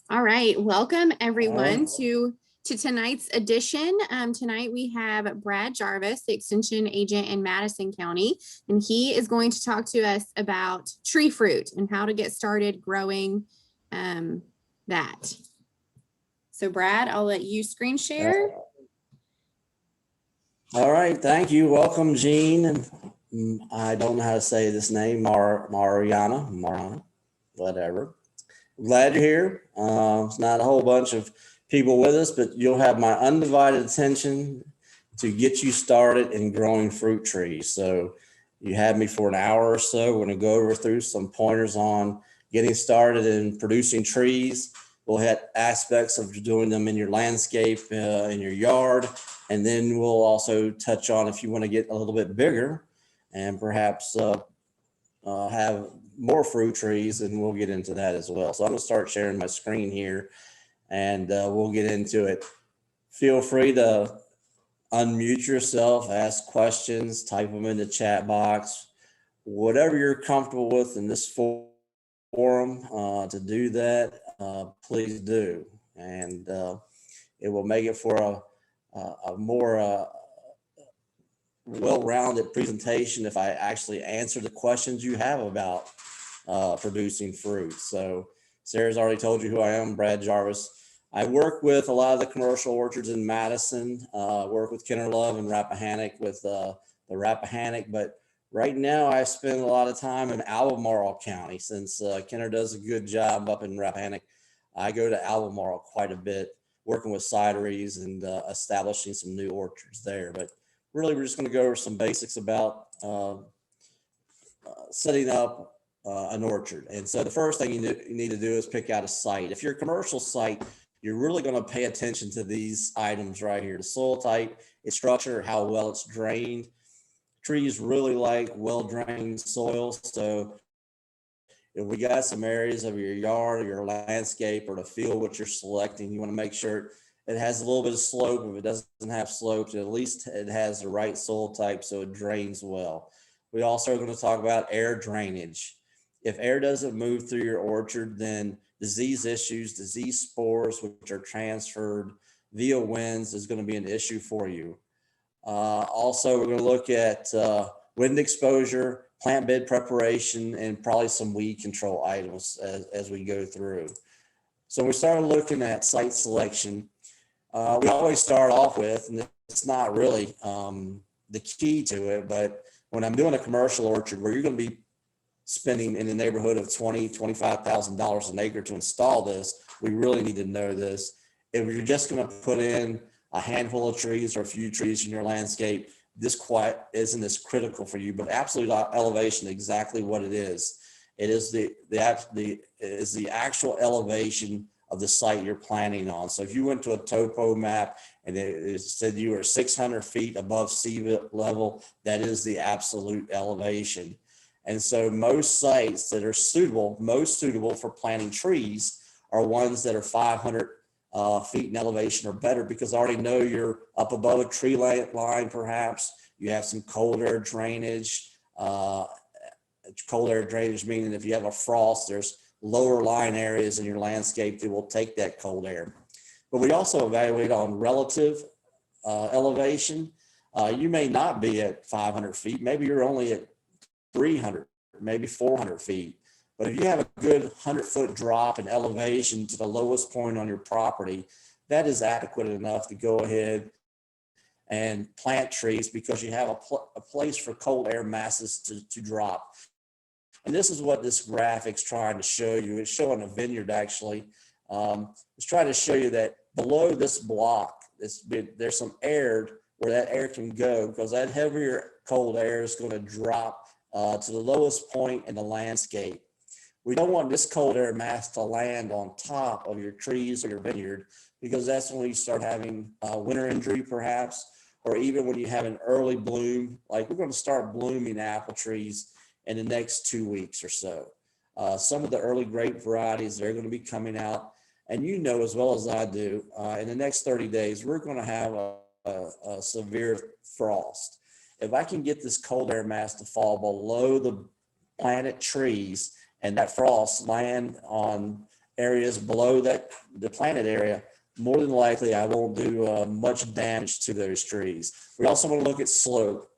All right, welcome All right. everyone to tonight's edition. Tonight we have Brad Jarvis, the Extension Agent in Madison County, and he is going to talk to us about tree fruit and how to get started growing that. So Brad, I'll let you screen share. All right. Thank you. Welcome, Jean. And I don't know how to say this name, Mariana, whatever. Glad you're here. It's not a whole bunch of people with us, but you'll have my undivided attention to get you started in growing fruit trees. So you have me for an hour or so. We're going to go over through some pointers on getting started in producing trees. We'll hit aspects of doing them in your landscape, in your yard, and then we'll also touch on if you want to get a little bit bigger and perhaps have more fruit trees, and we'll get into that as well. So I'm going to start sharing my screen here, and we'll get into it. Feel free to unmute yourself, ask questions, type them in the chat box, whatever you're comfortable with in this forum to do that, please do. And it will make it for a more well-rounded presentation if I actually answer the questions you have about producing fruit. So Sarah's already told you who I am, Brad Jarvis. I work with a lot of the commercial orchards in Madison, work with Kenner Love and Rappahannock with the Rappahannock, but right now I spend a lot of time in Albemarle County since Kenner does a good job up in Rappahannock. I go to Albemarle quite a bit, working with cideries and establishing some new orchards there. But really, we're just going to go over some basics about setting up an orchard. And so the first thing you need to do is pick out a site. If you're a commercial site, you're really going to pay attention to these items right here: the soil type, its structure, how well it's drained. Trees really like well-drained soil. So if we got some areas of your yard or your landscape or the field what you're selecting, you want to make sure it has a little bit of slope. If it doesn't have slopes, at least it has the right soil type so it drains well. We also are going to talk about air drainage. If air doesn't move through your orchard, then disease issues, disease spores, which are transferred via winds, is going to be an issue for you. Also, we're going to look at wind exposure, plant bed preparation, and probably some weed control items as we go through. So we started looking at site selection. We always start off with, and it's not really the key to it, but when I'm doing a commercial orchard where you're going to be spending in the neighborhood of $20,000, $25,000 an acre to install this, we really need to know this. If you're just going to put in a handful of trees or a few trees in your landscape, this quite isn't as critical for you, but absolute elevation, exactly what it is. It is the actual elevation of the site you're planning on. So if you went to a topo map and it said you were 600 feet above sea level, that is the absolute elevation. And so most sites that are most suitable for planting trees are ones that are 500 feet in elevation or better, because I already know you're up above a tree line, perhaps. You have some cold air drainage. Cold air drainage meaning if you have a frost, there's lower lying areas in your landscape that will take that cold air. But we also evaluate on relative elevation. You may not be at 500 feet. Maybe you're only at 300, maybe 400 feet. But if you have a good 100-foot drop in elevation to the lowest point on your property, that is adequate enough to go ahead and plant trees, because you have a place for cold air masses to drop. And this is what this graphic's trying to show you. It's showing a vineyard, actually. It's trying to show you that below this block, there's some air where that air can go, because that heavier cold air is going to drop to the lowest point in the landscape. We don't want this cold air mass to land on top of your trees or your vineyard, because that's when you start having winter injury, perhaps, or even when you have an early bloom. Like, we're going to start blooming apple trees in the next 2 weeks or so. Some of the early grape varieties, they're going to be coming out. And you know as well as I do, in the next 30 days, we're going to have a severe frost. If I can get this cold air mass to fall below the planted trees and that frost land on areas below the planted area, more than likely I won't do much damage to those trees. We also want to look at slope.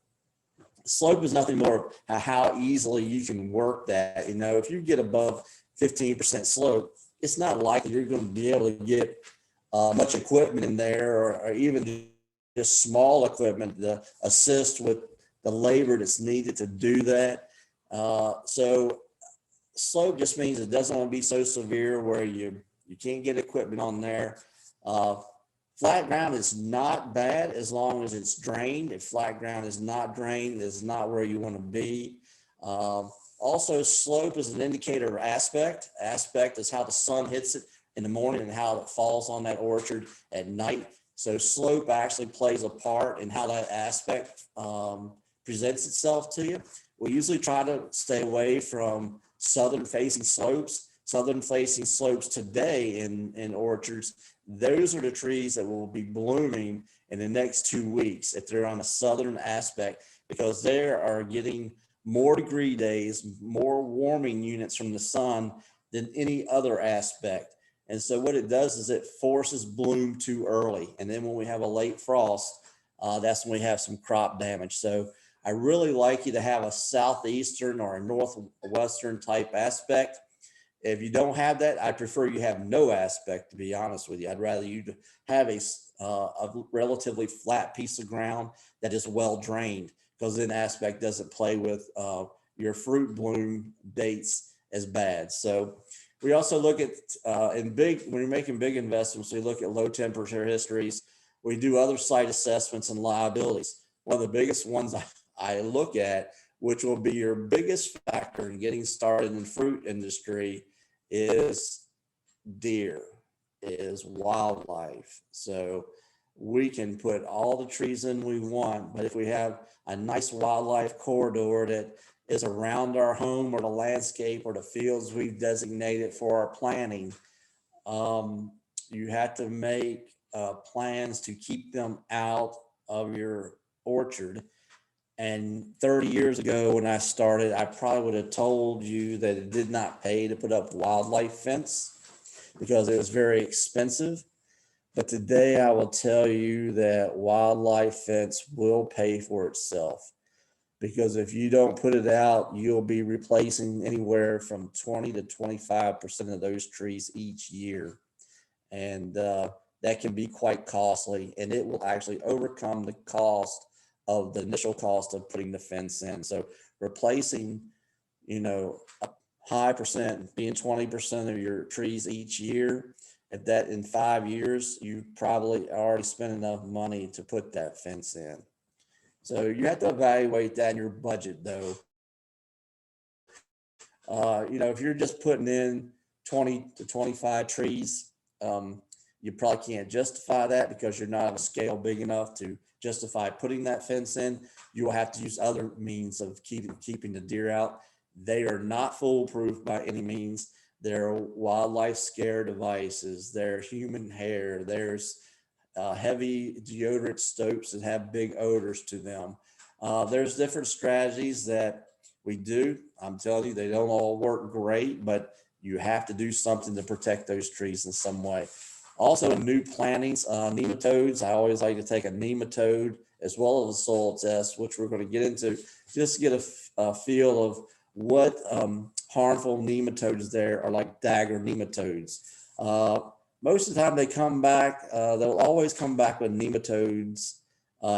Slope is nothing more how easily you can work that. If you get above 15% slope, it's not likely you're going to be able to get much equipment in there, or even just small equipment to assist with the labor that's needed to do that. So slope just means it doesn't want to be so severe where you can't get equipment on there. Flat ground is not bad as long as it's drained. If flat ground is not drained, it's not where you want to be. Also, slope is an indicator of aspect. Aspect is how the sun hits it in the morning and how it falls on that orchard at night. So slope actually plays a part in how that aspect presents itself to you. We usually try to stay away from southern facing slopes. Southern facing slopes today in orchards, those are the trees that will be blooming in the next 2 weeks if they're on a southern aspect, because they are getting more degree days, more warming units from the sun than any other aspect. And so what it does is it forces bloom too early. And then when we have a late frost, that's when we have some crop damage. So I really like you to have a southeastern or a northwestern type aspect. If you don't have that, I prefer you have no aspect, to be honest with you. I'd rather you have a relatively flat piece of ground that is well drained, because then aspect doesn't play with your fruit bloom dates as bad. So we also look at when you're making big investments, we look at low temperature histories. We do other site assessments and liabilities. One of the biggest ones I look at, which will be your biggest factor in getting started in the fruit industry, is deer, is wildlife. So we can put all the trees in we want, but if we have a nice wildlife corridor that is around our home or the landscape or the fields we've designated for our planting, you have to make plans to keep them out of your orchard. And 30 years ago when I started, I probably would have told you that it did not pay to put up wildlife fence because it was very expensive. But today I will tell you that wildlife fence will pay for itself, because if you don't put it out, you'll be replacing anywhere from 20 to 25% of those trees each year. And that can be quite costly, and it will actually overcome the cost of the initial cost of putting the fence in. So replacing, a high percent, being 20% of your trees each year, at that in 5 years, you probably already spent enough money to put that fence in. So you have to evaluate that in your budget, though. If you're just putting in 20 to 25 trees, you probably can't justify that because you're not on a scale big enough to justify putting that fence in. You will have to use other means of keeping the deer out. They are not foolproof by any means. There are wildlife scare devices. There's human hair. There's heavy deodorant soaps that have big odors to them. There's different strategies that we do. I'm telling you, they don't all work great, but you have to do something to protect those trees in some way. Also, new plantings, nematodes. I always like to take a nematode as well as a soil test, which we're going to get into, just to get a feel of what harmful nematodes there are, like dagger nematodes. Most of the time they come back, they'll always come back with nematodes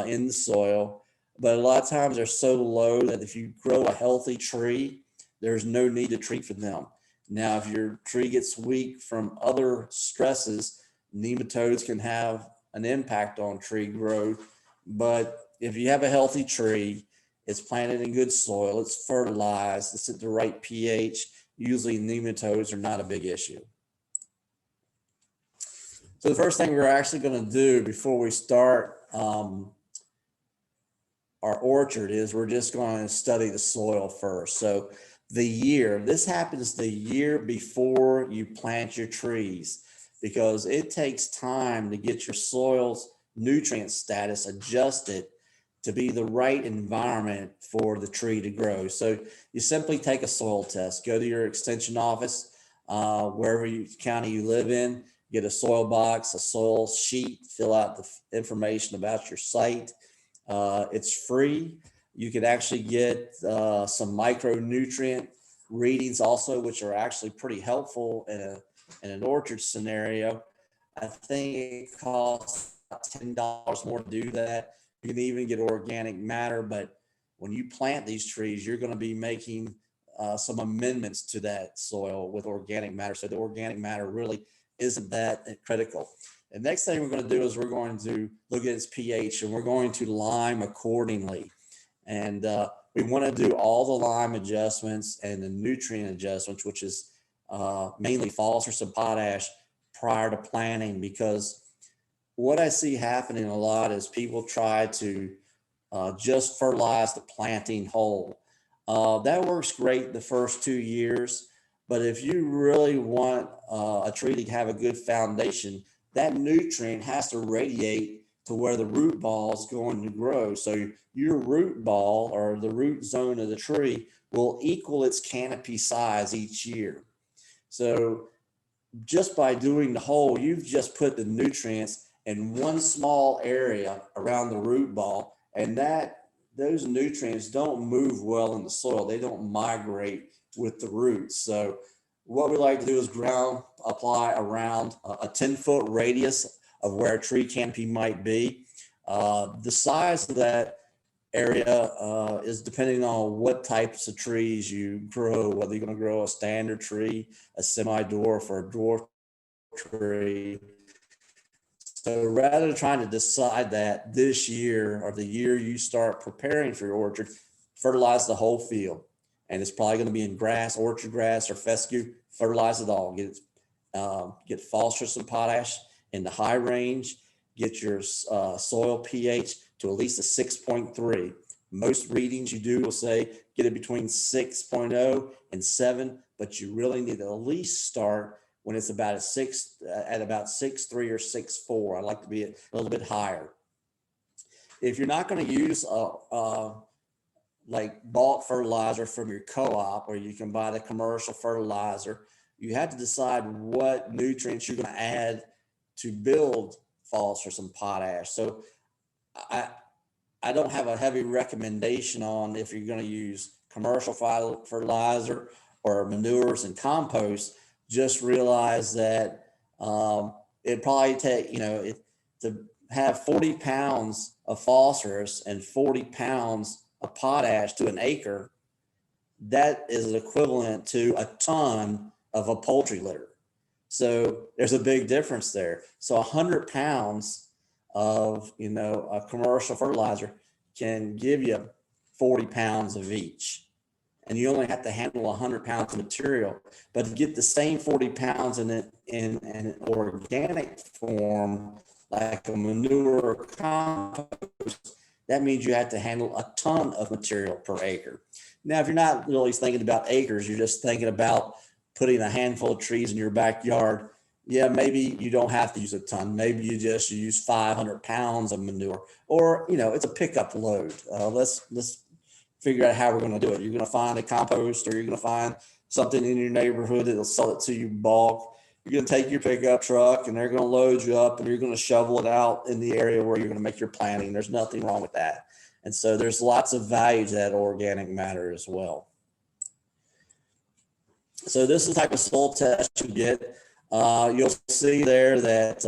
in the soil, but a lot of times they're so low that if you grow a healthy tree, there's no need to treat for them. Now, if your tree gets weak from other stresses, nematodes can have an impact on tree growth. But if you have a healthy tree, it's planted in good soil, it's fertilized, it's at the right pH, usually nematodes are not a big issue. So the first thing we're actually going to do before we start our orchard is we're just going to study the soil first. So this happens the year before you plant your trees, because it takes time to get your soil's nutrient status adjusted to be the right environment for the tree to grow. So you simply take a soil test, go to your extension office. wherever county you live in. Get a soil box, a soil sheet, fill out the information about your site. It's free. You can actually get some micronutrient readings also, which are actually pretty helpful in an orchard scenario. I think it costs about $10 more to do that. You can even get organic matter, but when you plant these trees, you're going to be making some amendments to that soil with organic matter. So the organic matter really isn't that critical. The next thing we're going to do is we're going to look at its pH, and we're going to lime accordingly. And we want to do all the lime adjustments and the nutrient adjustments, which is mainly phosphorus and potash, prior to planting, because what I see happening a lot is people try to just fertilize the planting hole. That works great the first 2 years, but if you really want a tree to have a good foundation, that nutrient has to radiate to where the root ball is going to grow. So your root ball, or the root zone of the tree, will equal its canopy size each year. So just by doing the hole, you've just put the nutrients in one small area around the root ball, and those nutrients don't move well in the soil. They don't migrate with the roots. So what we like to do is ground apply around a 10-foot radius of where a tree canopy might be. The size of that area is depending on what types of trees you grow, whether you're going to grow a standard tree, a semi-dwarf, or a dwarf tree. So rather than trying to decide that this year or the year you start preparing for your orchard, fertilize the whole field. And it's probably going to be in grass, orchard grass, or fescue. Fertilize it all. Get phosphorus and potash in the high range. Get your soil pH to at least a 6.3. Most readings you do will say get it between 6.0 and 7, but you really need to at least start when it's about a 6 at about 6.3 or 6.4. I like to be a little bit higher. If you're not going to use like bulk fertilizer from your co-op, or you can buy the commercial fertilizer, you have to decide what nutrients you're going to add to build phosphorus and potash. So I don't have a heavy recommendation on if you're going to use commercial fertilizer or manures and compost. Just realize that it probably take, to have 40 pounds of phosphorus and 40 pounds of potash to an acre, that is equivalent to a ton of a poultry litter. So there's a big difference there. So 100 pounds of, a commercial fertilizer can give you 40 pounds of each. And you only have to handle 100 pounds of material. But to get the same 40 pounds in an organic form, like a manure or compost, that means you have to handle a ton of material per acre. Now, if you're not really thinking about acres, you're just thinking about putting a handful of trees in your backyard, yeah, maybe you don't have to use a ton. Maybe you just use 500 pounds of manure, or, it's a pickup load. Let's figure out how we're going to do it. You're going to find a compost, or you're going to find something in your neighborhood that'll sell it to you bulk. You're going to take your pickup truck, and they're going to load you up, and you're going to shovel it out in the area where you're going to make your planting. There's nothing wrong with that. And so there's lots of value to that organic matter as well. So this is the type of soil test you get. You'll see there that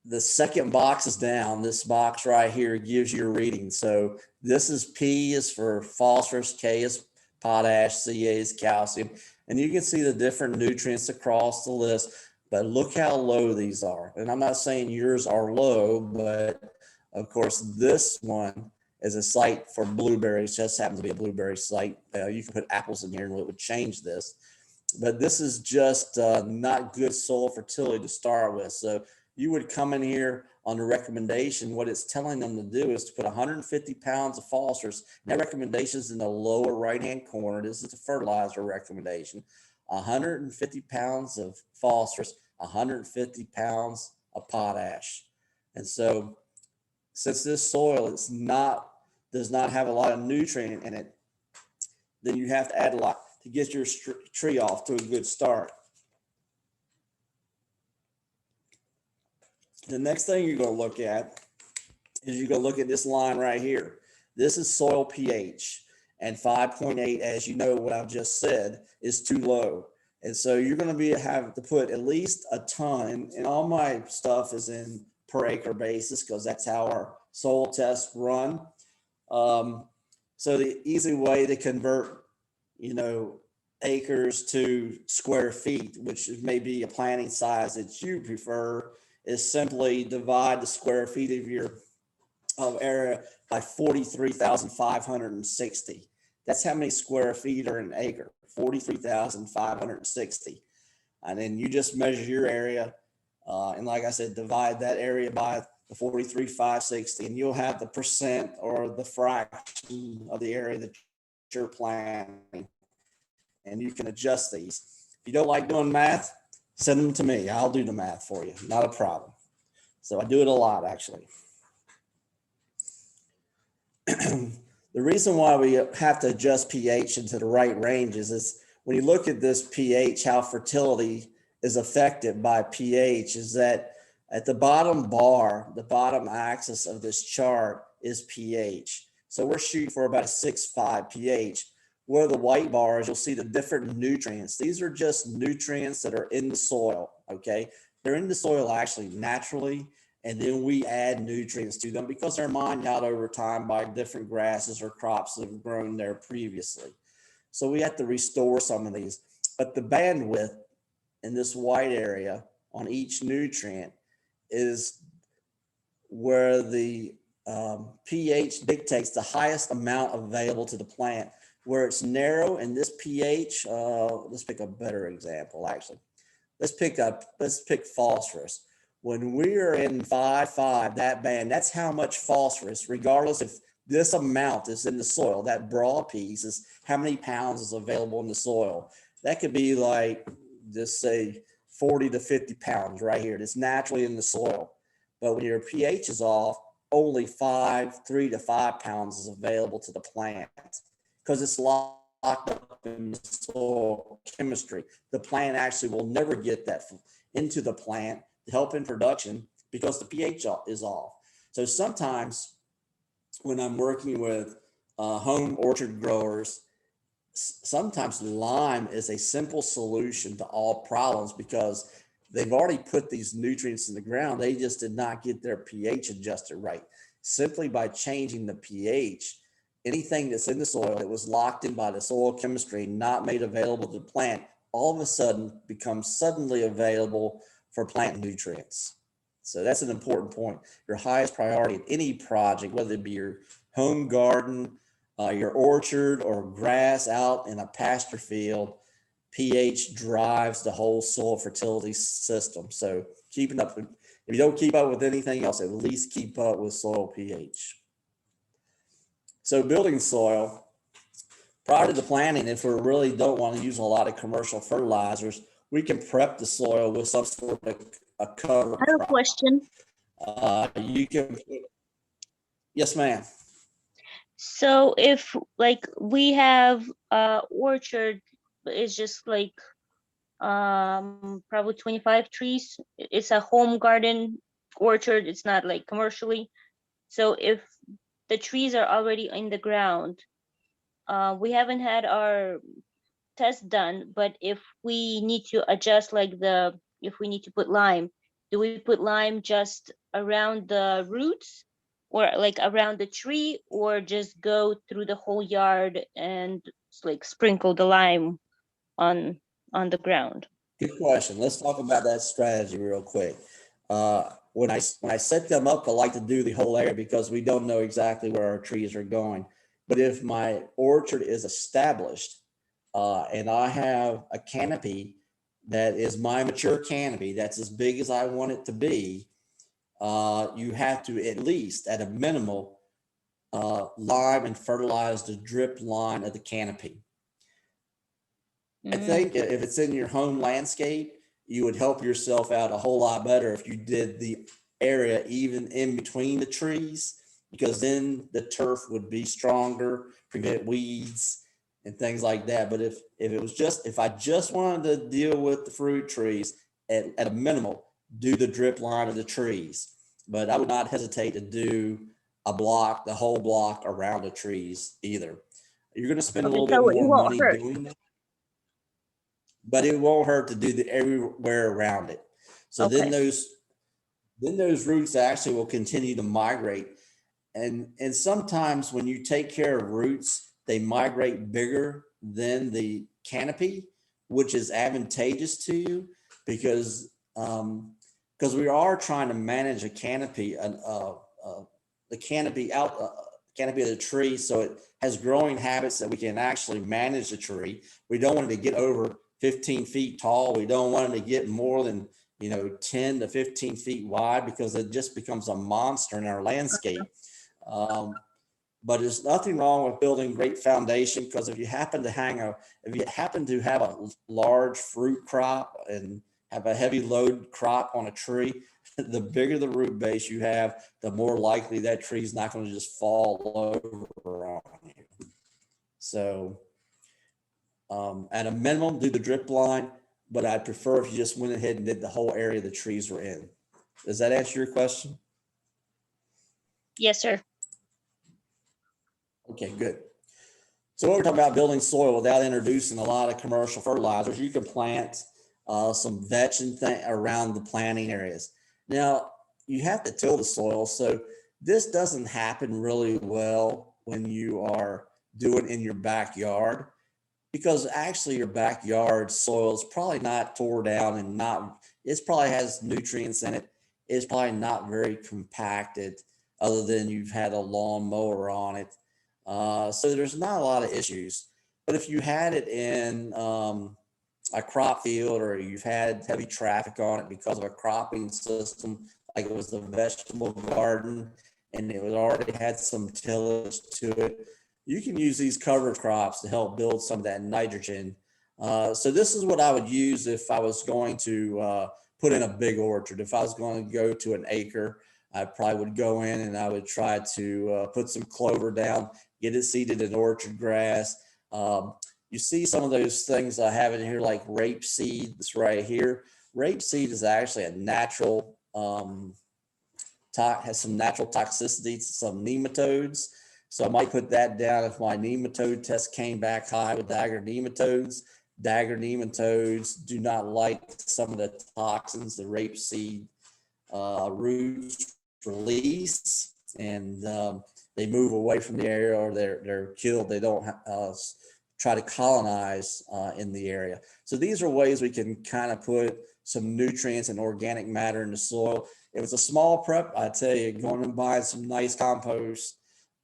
the second box is down. This box right here gives you a reading. So this is P is for phosphorus, K is potash, Ca is calcium. And you can see the different nutrients across the list, but look how low these are. And I'm not saying yours are low, but of course this one is a site for blueberries. Just happens to be a blueberry site. You can put apples in here and it would change this. But this is just not good soil fertility to start with. So you would come in here on the recommendation. What it's telling them to do is to put 150 pounds of phosphorus. That recommendation is in the lower right-hand corner. This is a fertilizer recommendation. 150 pounds of phosphorus, 150 pounds of potash. And so since this soil does not have a lot of nutrient in it, then you have to add a lot to get your tree off to a good start. The next thing you're going to look at is you're going to look at this line right here. This is soil pH, and 5.8, as you know what I've just said, is too low. And so you're going to have to put at least a ton, and all my stuff is in per acre basis because that's how our soil tests run. So the easy way to convert, acres to square feet, which may be a planting size that you prefer, is simply divide the square feet of your area by 43,560. That's how many square feet are in an acre, 43,560. And then you just measure your area. And like I said, divide that area by the 43,560, and you'll have the percent or the fraction of the area that you're planting. And you can adjust these. If you don't like doing math, send them to me. I'll do the math for you. Not a problem. So I do it a lot, actually. The reason why we have to adjust pH into the right ranges is when you look at this pH, how fertility is affected by pH is that at the bottom bar, the bottom axis of this chart is pH. So we're shooting for about a 6.5 pH. Where the white bars, you'll see the different nutrients. These are just nutrients that are in the soil, okay? They're in the soil actually naturally, and then we add nutrients to them because they're mined out over time by different grasses or crops that have grown there previously. So we have to restore some of these. But the bandwidth in this white area on each nutrient is where the pH dictates the highest amount available to the plant. Where it's narrow in this pH, let's pick a better example, actually. Let's pick phosphorus. When we are in 5.5, that band, that's how much phosphorus, regardless if this amount is in the soil, that broad piece is how many pounds is available in the soil. That could be like, just say 40 to 50 pounds right here. That's naturally in the soil. But when your pH is off, only 3 to 5 pounds is available to the plant, because it's locked up in the soil chemistry. The plant actually will never get that into the plant to help in production because the pH is off. So sometimes when I'm working with home orchard growers, sometimes lime is a simple solution to all problems because they've already put these nutrients in the ground. They just did not get their pH adjusted right. Simply by changing the pH, anything that's in the soil that was locked in by the soil chemistry, not made available to the plant, all of a sudden becomes suddenly available for plant nutrients. So that's an important point. Your highest priority in any project, whether it be your home garden, your orchard, or grass out in a pasture field, pH drives the whole soil fertility system. So keeping up, if you don't keep up with anything else, at least keep up with soil pH. So building soil, prior to the planting, if we really don't want to use a lot of commercial fertilizers, we can prep the soil with some sort of a cover I have a crop. question. You can, yes, ma'am. So if like we have orchard, it's just like probably 25 trees. It's a home garden orchard. It's not like commercially. So if the trees are already in the ground, we haven't had our test done, but if we need to adjust if we need to put lime, do we put lime just around the roots or like around the tree, or just go through the whole yard and like sprinkle the lime on the ground? Good question. Let's talk about that strategy real quick. When I set them up, I like to do the whole area because we don't know exactly where our trees are going. But if my orchard is established and I have a canopy that is my mature canopy, that's as big as I want it to be, you have to at least, at a minimal, lime and fertilize the drip line of the canopy. I think if it's in your home landscape, you would help yourself out a whole lot better if you did the area even in between the trees, because then the turf would be stronger, prevent weeds, and things like that. But if I just wanted to deal with the fruit trees at a minimal, do the drip line of the trees. But I would not hesitate to do the whole block around the trees either. You're going to spend a Okay, little bit so it more won't money hurt. doing that, but it won't hurt to do the everywhere around it. So Okay. then those roots actually will continue to migrate. And sometimes when you take care of roots, they migrate bigger than the canopy, which is advantageous to you because we are trying to manage a canopy, the canopy out. Canopy of the tree, so it has growing habits that we can actually manage the tree. We don't want it to get over 15 feet tall. We don't want it to get more than 10 to 15 feet wide, because it just becomes a monster in our landscape. But there's nothing wrong with building great foundation, because if you happen to have a large fruit crop and have a heavy load crop on a tree, the bigger the root base you have, the more likely that tree is not going to just fall over on you. So at a minimum, do the drip line, but I'd prefer if you just went ahead and did the whole area the trees were in. Does that answer your question? Yes, sir. Okay, good. So what we're talking about, building soil without introducing a lot of commercial fertilizers, you can plant some vetching around the planting areas. Now, you have to till the soil, so this doesn't happen really well when you are doing in your backyard, because actually your backyard soil is probably not tore down and it probably has nutrients in it. It's probably not very compacted, other than you've had a lawn mower on it. So there's not a lot of issues. But if you had it in a crop field, or you've had heavy traffic on it because of a cropping system, like it was the vegetable garden, and it was already had some tillage to it, you can use these cover crops to help build some of that nitrogen. So this is what I would use if I was going to put in a big orchard. If I was going to go to an acre, I probably would go in and I would try to put some clover down, get it seeded in orchard grass. You see some of those things I have in here, like rapeseed. This right here. Rapeseed is actually a natural, has some natural toxicity to some nematodes. So I might put that down if my nematode test came back high with dagger nematodes. Dagger nematodes do not like some of the toxins the rapeseed roots release, and they move away from the area, or they're killed. They don't try to colonize in the area. So these are ways we can kind of put some nutrients and organic matter in the soil. If it's a small prep, I tell you, going and buying some nice compost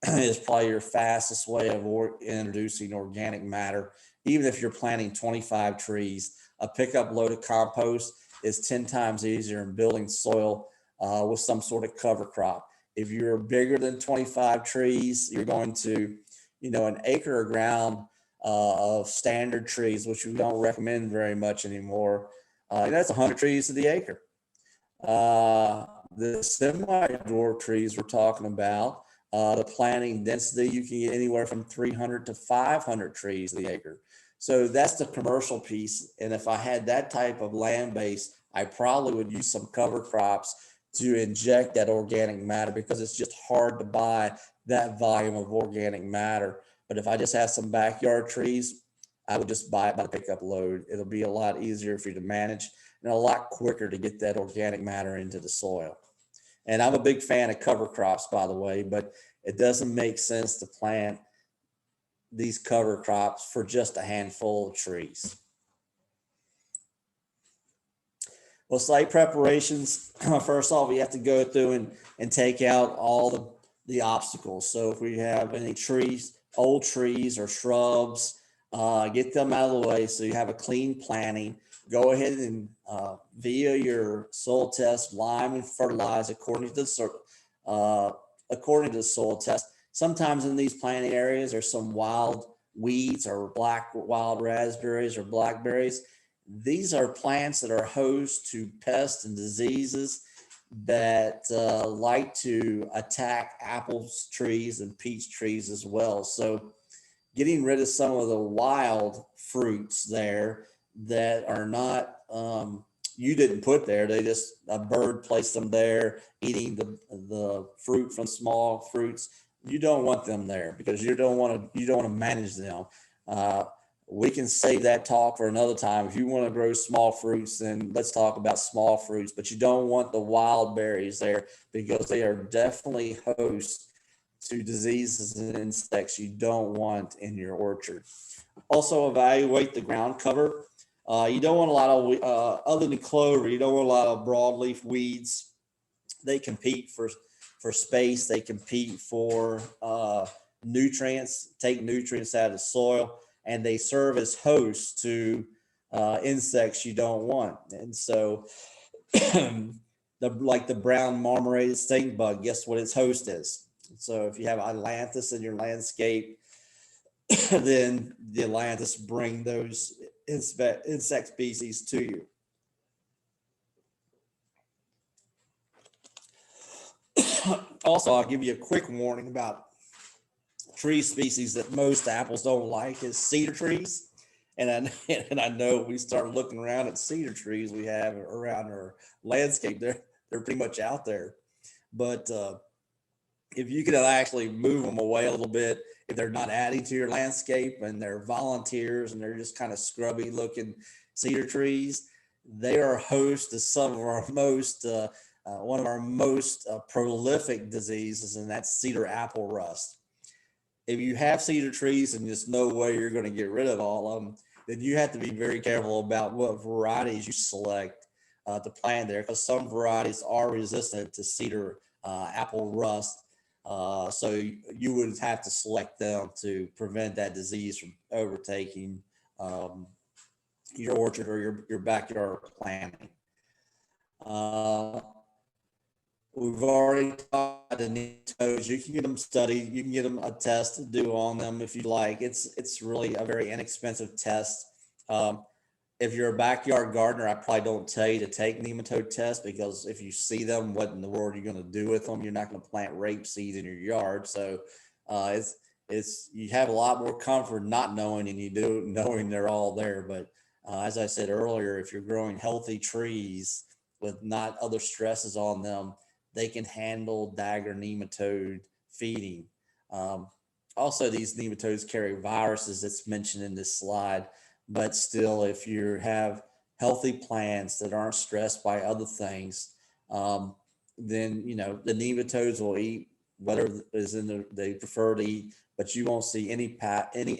is probably your fastest way of introducing organic matter. Even if you're planting 25 trees, a pickup load of compost is 10 times easier in building soil with some sort of cover crop. If you're bigger than 25 trees, you're going to, an acre of ground of standard trees, which we don't recommend very much anymore. That's 100 trees to the acre. The semi-dwarf trees we're talking about, the planting density, you can get anywhere from 300 to 500 trees the acre. So that's the commercial piece. And if I had that type of land base, I probably would use some cover crops to inject that organic matter, because it's just hard to buy that volume of organic matter. But if I just have some backyard trees, I would just buy it by the pickup load. It'll be a lot easier for you to manage and a lot quicker to get that organic matter into the soil. And I'm a big fan of cover crops, by the way, but it doesn't make sense to plant these cover crops for just a handful of trees. Well, site preparations, first off, we have to go through and take out all the obstacles. So if we have any trees, old trees or shrubs, get them out of the way so you have a clean planting. Go ahead and via your soil test, lime and fertilize according to the soil test. Sometimes in these planting areas, there's some wild weeds or wild raspberries or blackberries. These are plants that are host to pests and diseases that like to attack apples trees and peach trees as well. So getting rid of some of the wild fruits there that are not, you didn't put there. They just, a bird placed them there, eating the fruit from small fruits. You don't want them there because you don't want to manage them. Uh, we can save that talk for another time. If you want to grow small fruits, then let's talk about small fruits, but you don't want the wild berries there because they are definitely hosts to diseases and insects you don't want in your orchard. Also evaluate the ground cover. You don't want a lot of, other than clover, you don't want a lot of broadleaf weeds. They compete for space. They compete for nutrients, take nutrients out of the soil, and they serve as hosts to insects you don't want. And so, the brown marmorated stink bug, guess what its host is? So if you have ailanthus in your landscape, then the ailanthus bring those insect species to you. Also, I'll give you a quick warning about tree species that most apples don't like is cedar trees. And and I know we start looking around at cedar trees we have around our landscape. They're pretty much out there. But if you could actually move them away a little bit, if they're not adding to your landscape and they're volunteers and they're just kind of scrubby looking cedar trees, they are host to some of our most one of our most prolific diseases, and that's cedar apple rust. If you have cedar trees and there's no way you're going to get rid of all of them, then you have to be very careful about what varieties you select to plant there, because some varieties are resistant to cedar apple rust. So you would have to select them to prevent that disease from overtaking your orchard or your backyard planting. Uh, We've already talked about the nematodes. You can get them studied. You can get them a test to do on them if you like. It's really a very inexpensive test. Um, if you're a backyard gardener, I probably don't tell you to take nematode tests, because if you see them, what in the world are you going to do with them? You're not going to plant rapeseed in your yard. So it's you have a lot more comfort not knowing than you do knowing they're all there. But as I said earlier, if you're growing healthy trees with not other stresses on them, they can handle dagger nematode feeding. Um, Also, these nematodes carry viruses that's mentioned in this slide, but still, if you have healthy plants that aren't stressed by other things, then the nematodes will eat whatever is in they prefer to eat, but you won't see any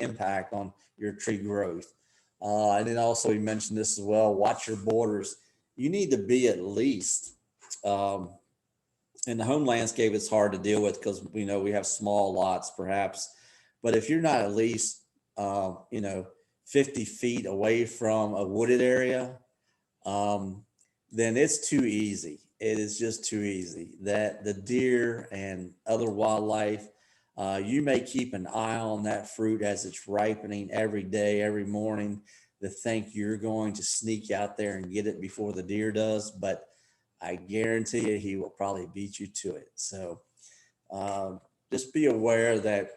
impact on your tree growth. And then also, we mentioned this as well. Watch your borders. You need to be at least um, in the home landscape, it's hard to deal with because we have small lots perhaps, but if you're not at least uh, you know 50 feet away from a wooded area, um, then it's too easy. It is just too easy that the deer and other wildlife, you may keep an eye on that fruit as it's ripening every day, every morning, to think you're going to sneak out there and get it before the deer does, but I guarantee you he will probably beat you to it. So just be aware that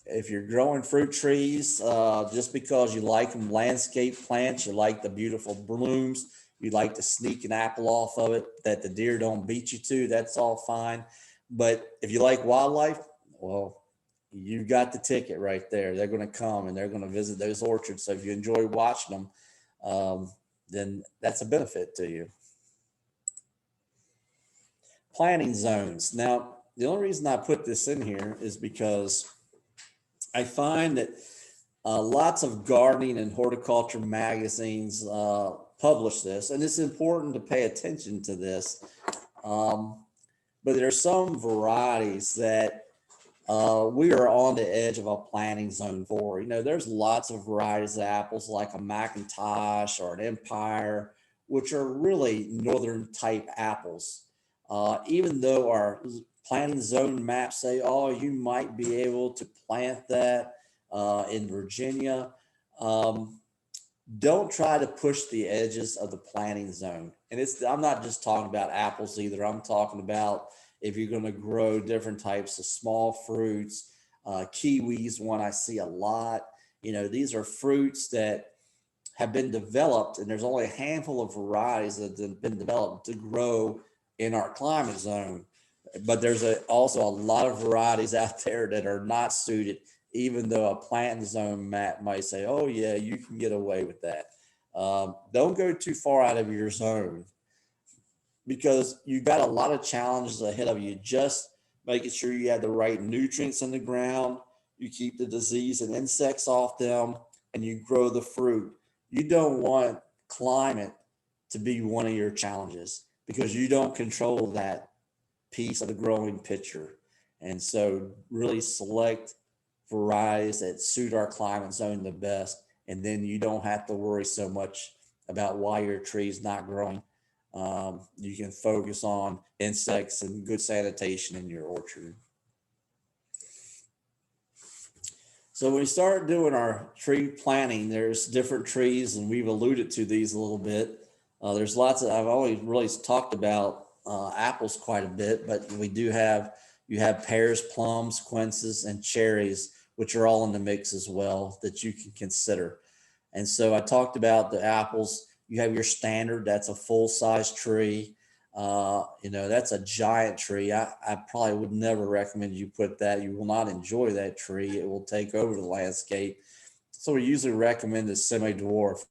if you're growing fruit trees, just because you like them landscape plants, you like the beautiful blooms, you like to sneak an apple off of it that the deer don't beat you to, that's all fine. But if you like wildlife, well, you got the ticket right there. They're going to come and they're going to visit those orchards. So if you enjoy watching them, then that's a benefit to you. Planting zones. Now, the only reason I put this in here is because I find that lots of gardening and horticulture magazines publish this, and it's important to pay attention to this. Um, but there are some varieties that we are on the edge of a planting zone for. There's lots of varieties of apples like a Macintosh or an Empire, which are really northern type apples. Even though our planting zone maps say, oh, you might be able to plant that in Virginia. Um, don't try to push the edges of the planting zone. And I'm not just talking about apples either. I'm talking about if you're going to grow different types of small fruits, Kiwis, one I see a lot. These are fruits that have been developed, and there's only a handful of varieties that have been developed to grow in our climate zone. But there's also a lot of varieties out there that are not suited, even though a planting zone map might say, oh, yeah, you can get away with that. Don't go too far out of your zone because you got a lot of challenges ahead of you. Just making sure you have the right nutrients in the ground, you keep the disease and insects off them, and you grow the fruit. You don't want climate to be one of your challenges because you don't control that piece of the growing picture. And so really select varieties that suit our climate zone the best. And then you don't have to worry so much about why your tree is not growing. You can focus on insects and good sanitation in your orchard. So when we start doing our tree planting, there's different trees, and we've alluded to these a little bit. There's lots of, I've always really talked about apples quite a bit, but you have pears, plums, quinces, and cherries, which are all in the mix as well that you can consider. And so I talked about the apples. You have your standard, that's a full-size tree. That's a giant tree. I probably would never recommend you put that. You will not enjoy that tree. It will take over the landscape. So we usually recommend a semi-dwarf.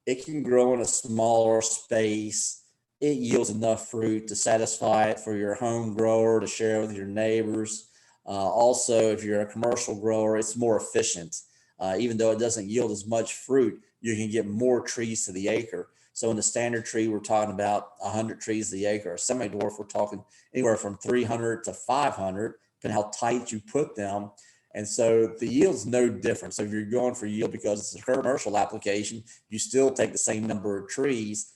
It can grow in a smaller space. It yields enough fruit to satisfy it for your home grower to share with your neighbors. Also, if you're a commercial grower, it's more efficient. Even though it doesn't yield as much fruit, you can get more trees to the acre. So in the standard tree, we're talking about 100 trees to the acre. A semi-dwarf, we're talking anywhere from 300 to 500, depending how tight you put them. And so the yield's no different. So if you're going for yield because it's a commercial application, you still take the same number of trees,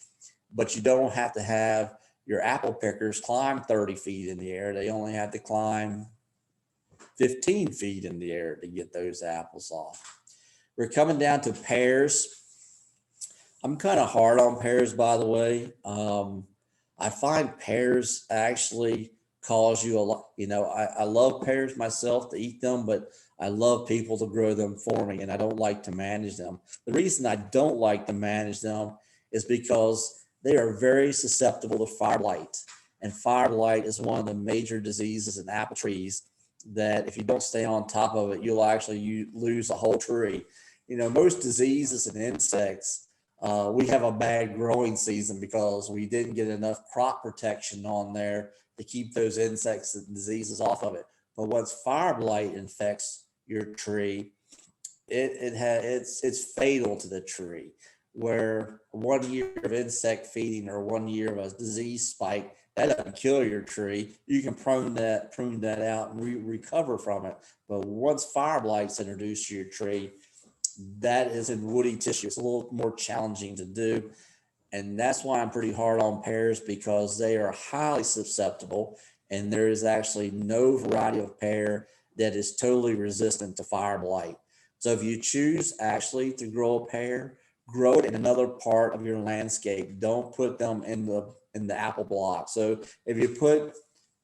but you don't have to have your apple pickers climb 30 feet in the air. They only have to climb 15 feet in the air to get those apples off. We're coming down to pears. I'm kind of hard on pears, by the way. I find pears actually cause you a lot. I love pears myself to eat them, but I love people to grow them for me, and I don't like to manage them. The reason I don't like to manage them is because they are very susceptible to fire blight. And fire blight is one of the major diseases in apple trees that if you don't stay on top of it, you'll actually lose a whole tree. Most diseases and insects, we have a bad growing season because we didn't get enough crop protection on there to keep those insects and diseases off of it. But once fire blight infects your tree, it's fatal to the tree. Where 1 year of insect feeding or 1 year of a disease spike, that doesn't kill your tree. You can prune that out and recover from it. But once fire blight's introduced to your tree, that is in woody tissue. It's a little more challenging to do. And that's why I'm pretty hard on pears, because they are highly susceptible. And there is actually no variety of pear that is totally resistant to fire blight. So if you choose actually to grow a pear, grow it in another part of your landscape. Don't put them in the apple block. So if you put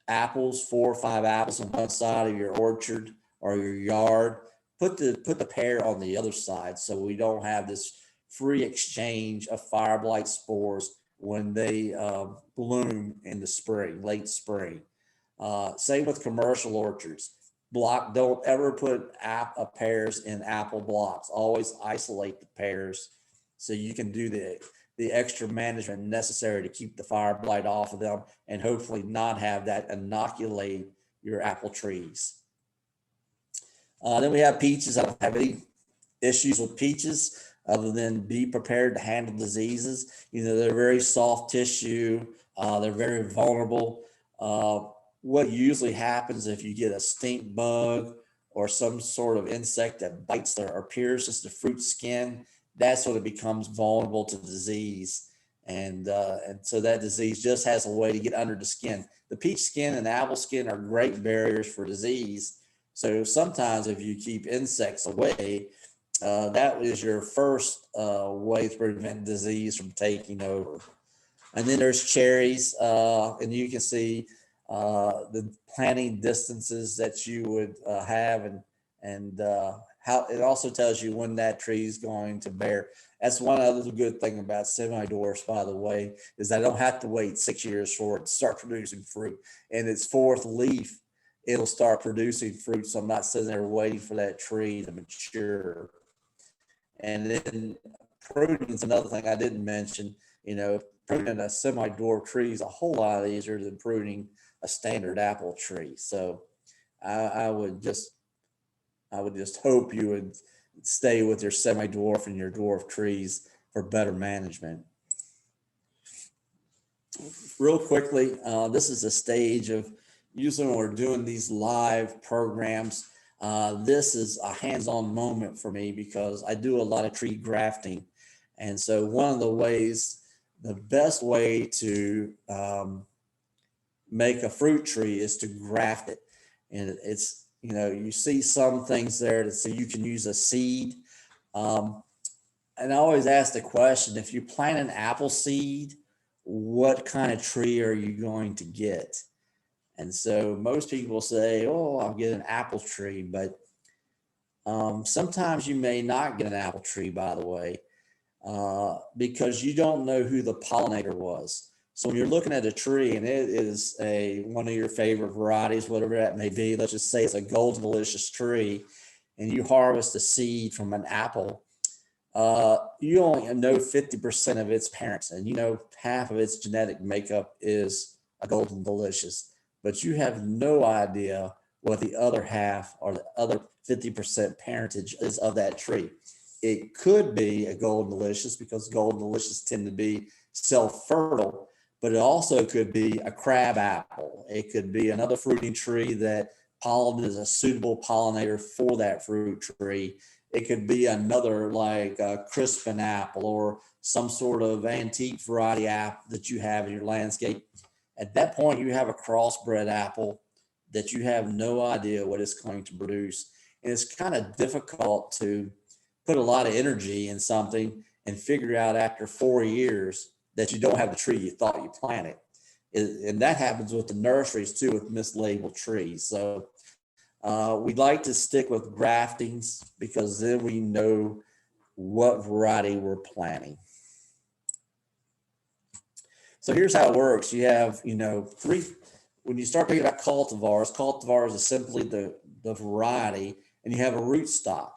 apples, 4 or 5 apples on one side of your orchard or your yard, put the pear on the other side, so we don't have this free exchange of fire blight spores when they bloom in the spring, late spring. Same with commercial orchards. Don't ever put pears in apple blocks. Always isolate the pears so you can do the extra management necessary to keep the fire blight off of them and hopefully not have that inoculate your apple trees. Then we have peaches. I don't have any issues with peaches other than be prepared to handle diseases. They're very soft tissue. They're very vulnerable. What usually happens if you get a stink bug or some sort of insect that bites or pierces the fruit skin, that's when it becomes vulnerable to disease. And so that disease just has a way to get under the skin. The peach skin and apple skin are great barriers for disease. So sometimes if you keep insects away, that is your first way to prevent disease from taking over. And then there's cherries, and you can see the planting distances that you would have, and how it also tells you when that tree is going to bear. That's one other good thing about semi-dwarfs, by the way, is I don't have to wait 6 years for it to start producing fruit. And its fourth leaf, it'll start producing fruit. So I'm not sitting there waiting for that tree to mature. And then pruning is another thing I didn't mention. Pruning a semi-dwarf tree is a whole lot easier than pruning a standard apple tree. So I would just hope you would stay with your semi-dwarf and your dwarf trees for better management. Real quickly, this is a stage of usually when we're doing these live programs. This is a hands-on moment for me because I do a lot of tree grafting. And so one of the best way to make a fruit tree is to graft it. And it's, you see some things there that say you can use a seed. And I always ask the question, if you plant an apple seed, what kind of tree are you going to get? And so most people say, oh, I'll get an apple tree, but sometimes you may not get an apple tree, by the way, because you don't know who the pollinator was. So when you're looking at a tree and it is one of your favorite varieties, whatever that may be, let's just say it's a golden delicious tree, and you harvest a seed from an apple, you only know 50% of its parents, and half of its genetic makeup is a golden delicious, but you have no idea what the other half or the other 50% parentage is of that tree. It could be a golden delicious because golden delicious tend to be self-fertile, but it also could be a crab apple. It could be another fruiting tree that pollen is a suitable pollinator for that fruit tree. It could be another like a crispin apple or some sort of antique variety apple that you have in your landscape. At that point, you have a crossbred apple that you have no idea what it's going to produce. And it's kind of difficult to put a lot of energy in something and figure out after 4 years that you don't have the tree you thought you planted. And that happens with the nurseries too, with mislabeled trees. So we'd like to stick with graftings because then we know what variety we're planting. So here's how it works. You have, three, when you start thinking about cultivars is simply the variety, and you have a rootstock.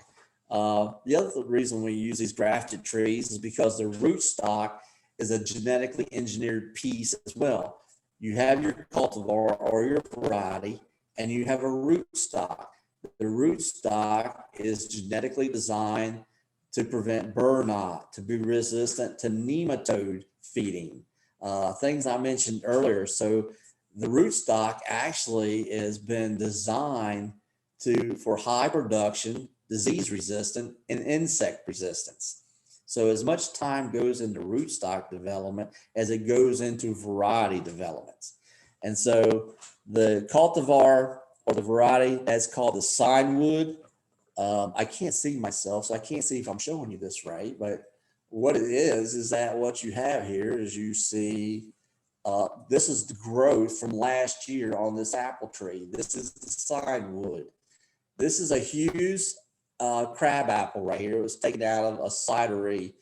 The other reason we use these grafted trees is because the rootstock is a genetically engineered piece as well. You have your cultivar or your variety, and you have a rootstock. The rootstock is genetically designed to prevent burnout, to be resistant to nematode feeding, things I mentioned earlier. So the rootstock actually has been designed for high production, disease resistant, and insect resistance. So as much time goes into rootstock development as it goes into variety development. And so the cultivar or the variety, that's called the signwood. I can't see myself, so I can't see if I'm showing you this right, but what it is that what you have here is you see, this is the growth from last year on this apple tree. This is the signwood. This is a huge crab apple right here. It was taken out of a cidery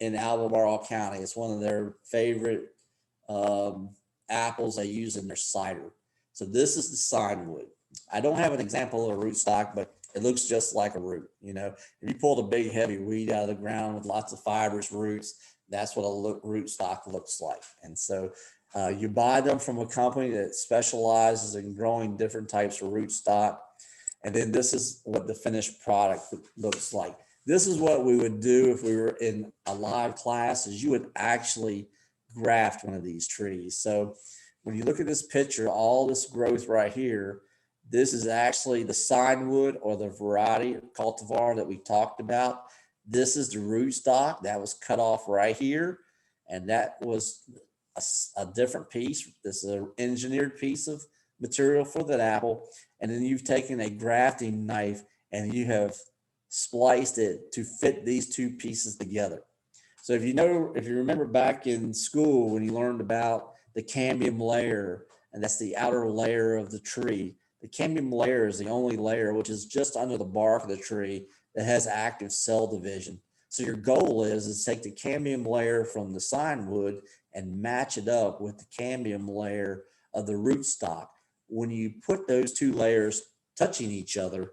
in Albemarle County. It's one of their favorite apples they use in their cider. So this is the signwood. I don't have an example of a rootstock, but it looks just like a root. If you pulled a big heavy weed out of the ground with lots of fibrous roots, that's what a rootstock looks like. And so you buy them from a company that specializes in growing different types of rootstock. And then this is what the finished product looks like. This is what we would do if we were in a live class, is you would actually graft one of these trees. So when you look at this picture, all this growth right here, this is actually the signwood or the variety cultivar that we talked about. This is the rootstock that was cut off right here. And that was a different piece. This is an engineered piece of material for that apple. And then you've taken a grafting knife and you have spliced it to fit these two pieces together. So if you remember back in school when you learned about the cambium layer and that's the outer layer of the tree. The cambium layer is the only layer, which is just under the bark of the tree, that has active cell division. So your goal is to take the cambium layer from the sign wood and match it up with the cambium layer of the rootstock. When you put those two layers touching each other,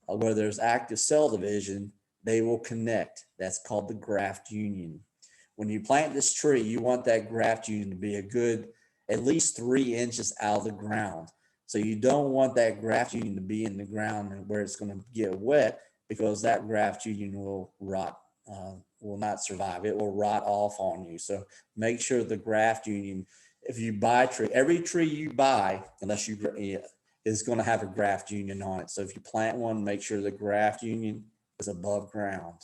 where there's active cell division, they will connect. That's called the graft union. When you plant this tree, you want that graft union to be a good at least 3 inches out of the ground. So you don't want that graft union to be in the ground where it's going to get wet, because that graft union will rot, will not survive. It will rot off on you. So make sure the graft union, if you buy a tree, every tree you buy, unless you is going to have a graft union on it. So if you plant one, make sure the graft union is above ground.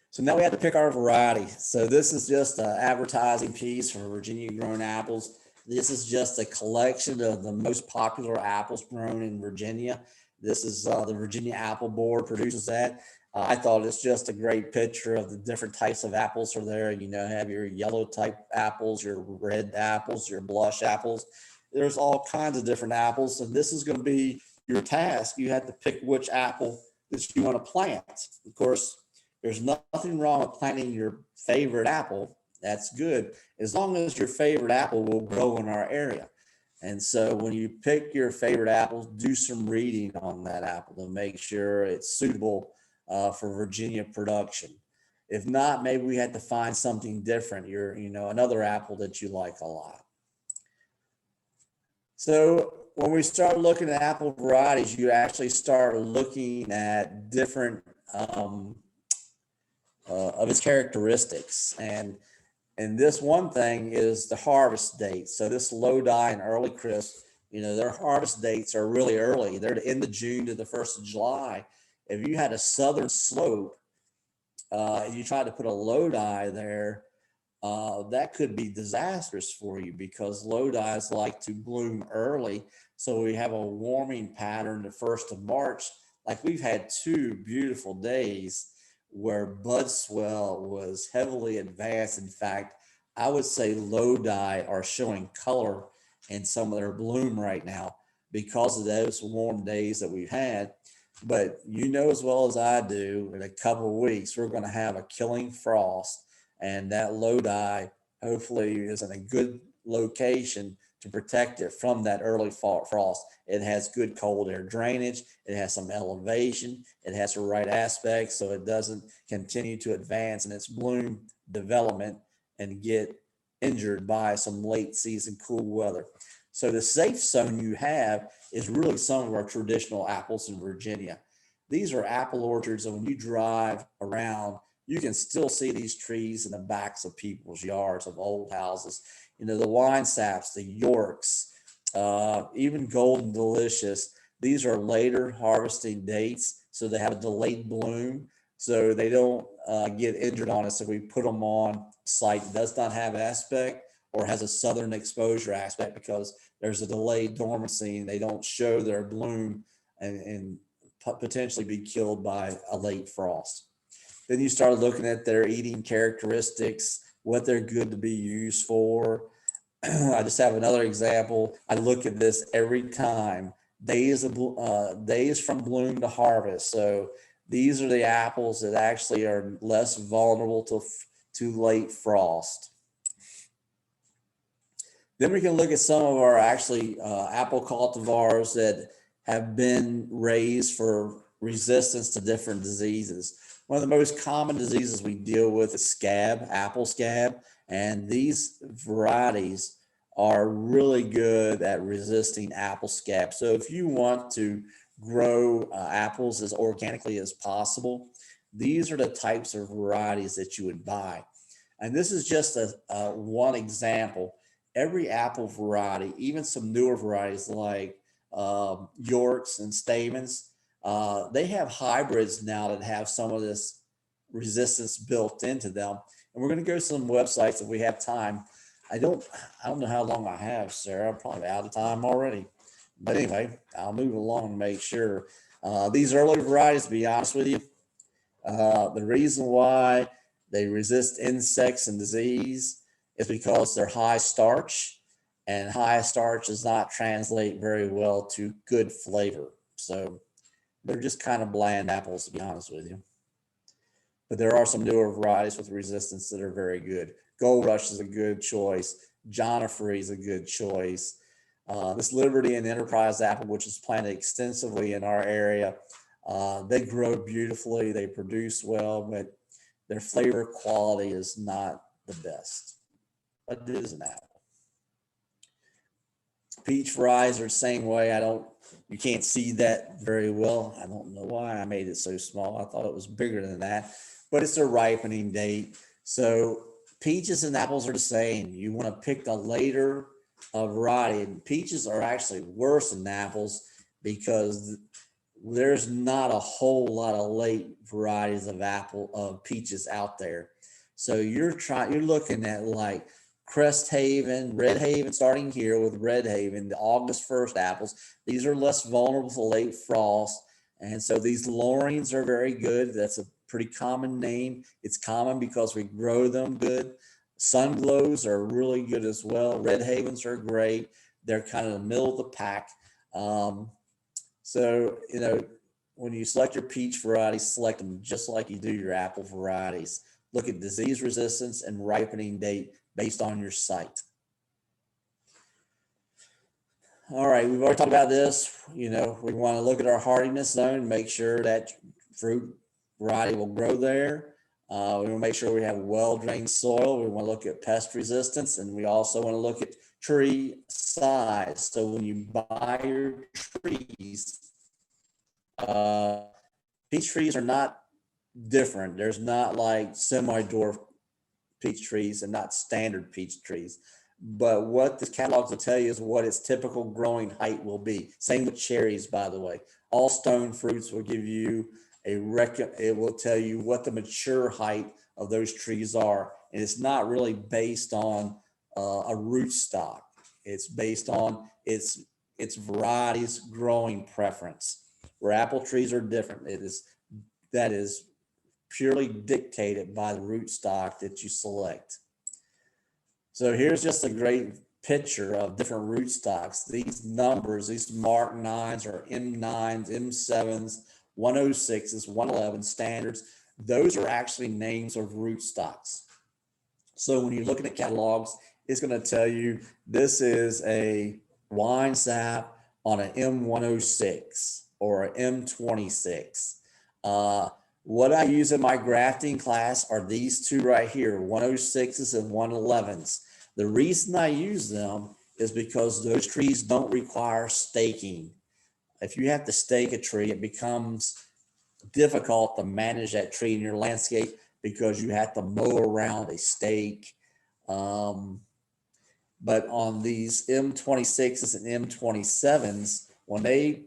So now we have to pick our variety. So this is just an advertising piece for Virginia grown apples. This is just a collection of the most popular apples grown in Virginia. This is the Virginia Apple Board produces that. I thought it's just a great picture of the different types of apples are there. You know, have your yellow type apples, your red apples, your blush apples. There's all kinds of different apples, and this is going to be your task. You have to pick which apple that you want to plant. Of course, there's nothing wrong with planting your favorite apple. That's good, as long as your favorite apple will grow in our area. And so when you pick your favorite apples, do some reading on that apple to make sure it's suitable for Virginia production. If not, maybe we had to find something different. Another apple that you like a lot. So when we start looking at apple varieties, you actually start looking at different of its characteristics. And this one thing is the harvest date. So this Lodi and early crisp, their harvest dates are really early. They're the end of June to the 1st of July. If you had a southern slope, and you tried to put a Lodi there, that could be disastrous for you, because Lodis like to bloom early. So we have a warming pattern the 1st of March. Like we've had 2 beautiful days where bud swell was heavily advanced. In fact, I would say Lodi are showing color in some of their bloom right now because of those warm days that we've had. But as well as I do, in a couple of weeks, we're going to have a killing frost, and that Lodi hopefully is in a good location to protect it from that early frost. It has good cold air drainage. It has some elevation. It has the right aspects so it doesn't continue to advance in its bloom development and get injured by some late season cool weather. So the safe zone you have is really some of our traditional apples in Virginia. These are apple orchards, and when you drive around, you can still see these trees in the backs of people's yards of old houses. The wine saps, the Yorks, even Golden Delicious. These are later harvesting dates, so they have a delayed bloom, so they don't get injured on us if we put them on site that does not have aspect or has a southern exposure aspect, because there's a delayed dormancy and they don't show their bloom and potentially be killed by a late frost. Then you start looking at their eating characteristics, what they're good to be used for. I just have another example. I look at this every time. Days from bloom to harvest. So these are the apples that actually are less vulnerable to late frost. Then we can look at some of our apple cultivars that have been raised for resistance to different diseases. One of the most common diseases we deal with is scab, apple scab, and these varieties are really good at resisting apple scab. So if you want to grow apples as organically as possible, these are the types of varieties that you would buy. And this is just one example. Every apple variety, even some newer varieties like Yorks and Stamens, they have hybrids now that have some of this resistance built into them. And we're going to go to some websites if we have time. I don't know how long I have, Sarah. I'm probably out of time already. But anyway, I'll move along to make sure. These early varieties, to be honest with you, the reason why they resist insects and disease is because they're high starch, and high starch does not translate very well to good flavor. So they're just kind of bland apples, to be honest with you. But there are some newer varieties with resistance that are very good. Gold Rush is a good choice. Johnafree is a good choice. This Liberty and Enterprise apple, which is planted extensively in our area, they grow beautifully, they produce well, but their flavor quality is not the best. But it is an apple. Peach varieties are the same way. You can't see that very well. I don't know why I made it so small. I thought it was bigger than that, but it's a ripening date. So peaches and apples are the same. You want to pick the later variety, and peaches are actually worse than apples because there's not a whole lot of late varieties of peaches out there. So you're looking at like Crest Haven, Red Haven, starting here with Red Haven, the August 1st apples. These are less vulnerable to late frost. And so these Lorings are very good. That's a pretty common name. It's common because we grow them good. Sunglows are really good as well. Red Havens are great. They're kind of the middle of the pack. So, when you select your peach varieties, select them just like you do your apple varieties. Look at disease resistance and ripening date based on your site. All right, we've already talked about this. We want to look at our hardiness zone, make sure that fruit variety will grow there. We want to make sure we have well-drained soil. We want to look at pest resistance, and we also want to look at tree size. So when you buy your trees, peach trees are not different. There's not like semi-dwarf peach trees and not standard peach trees. But what the catalogs will tell you is what its typical growing height will be. Same with cherries, by the way. All stone fruits will give you it will tell you what the mature height of those trees are. And it's not really based on a root stock. It's based on its variety's growing preference. Where apple trees are different. That is purely dictated by the root stock that you select. So here's just a great picture of different root stocks. These numbers, these Mark 9s are M9s, M7s, 106s, 111 standards. Those are actually names of root stocks. So when you're looking at catalogs, it's going to tell you this is a wine sap on an M106 or an M26. What I use in my grafting class are these two right here, 106s and 111s. The reason I use them is because those trees don't require staking. If you have to stake a tree, it becomes difficult to manage that tree in your landscape because you have to mow around a stake. But on these M26s and M27s, when they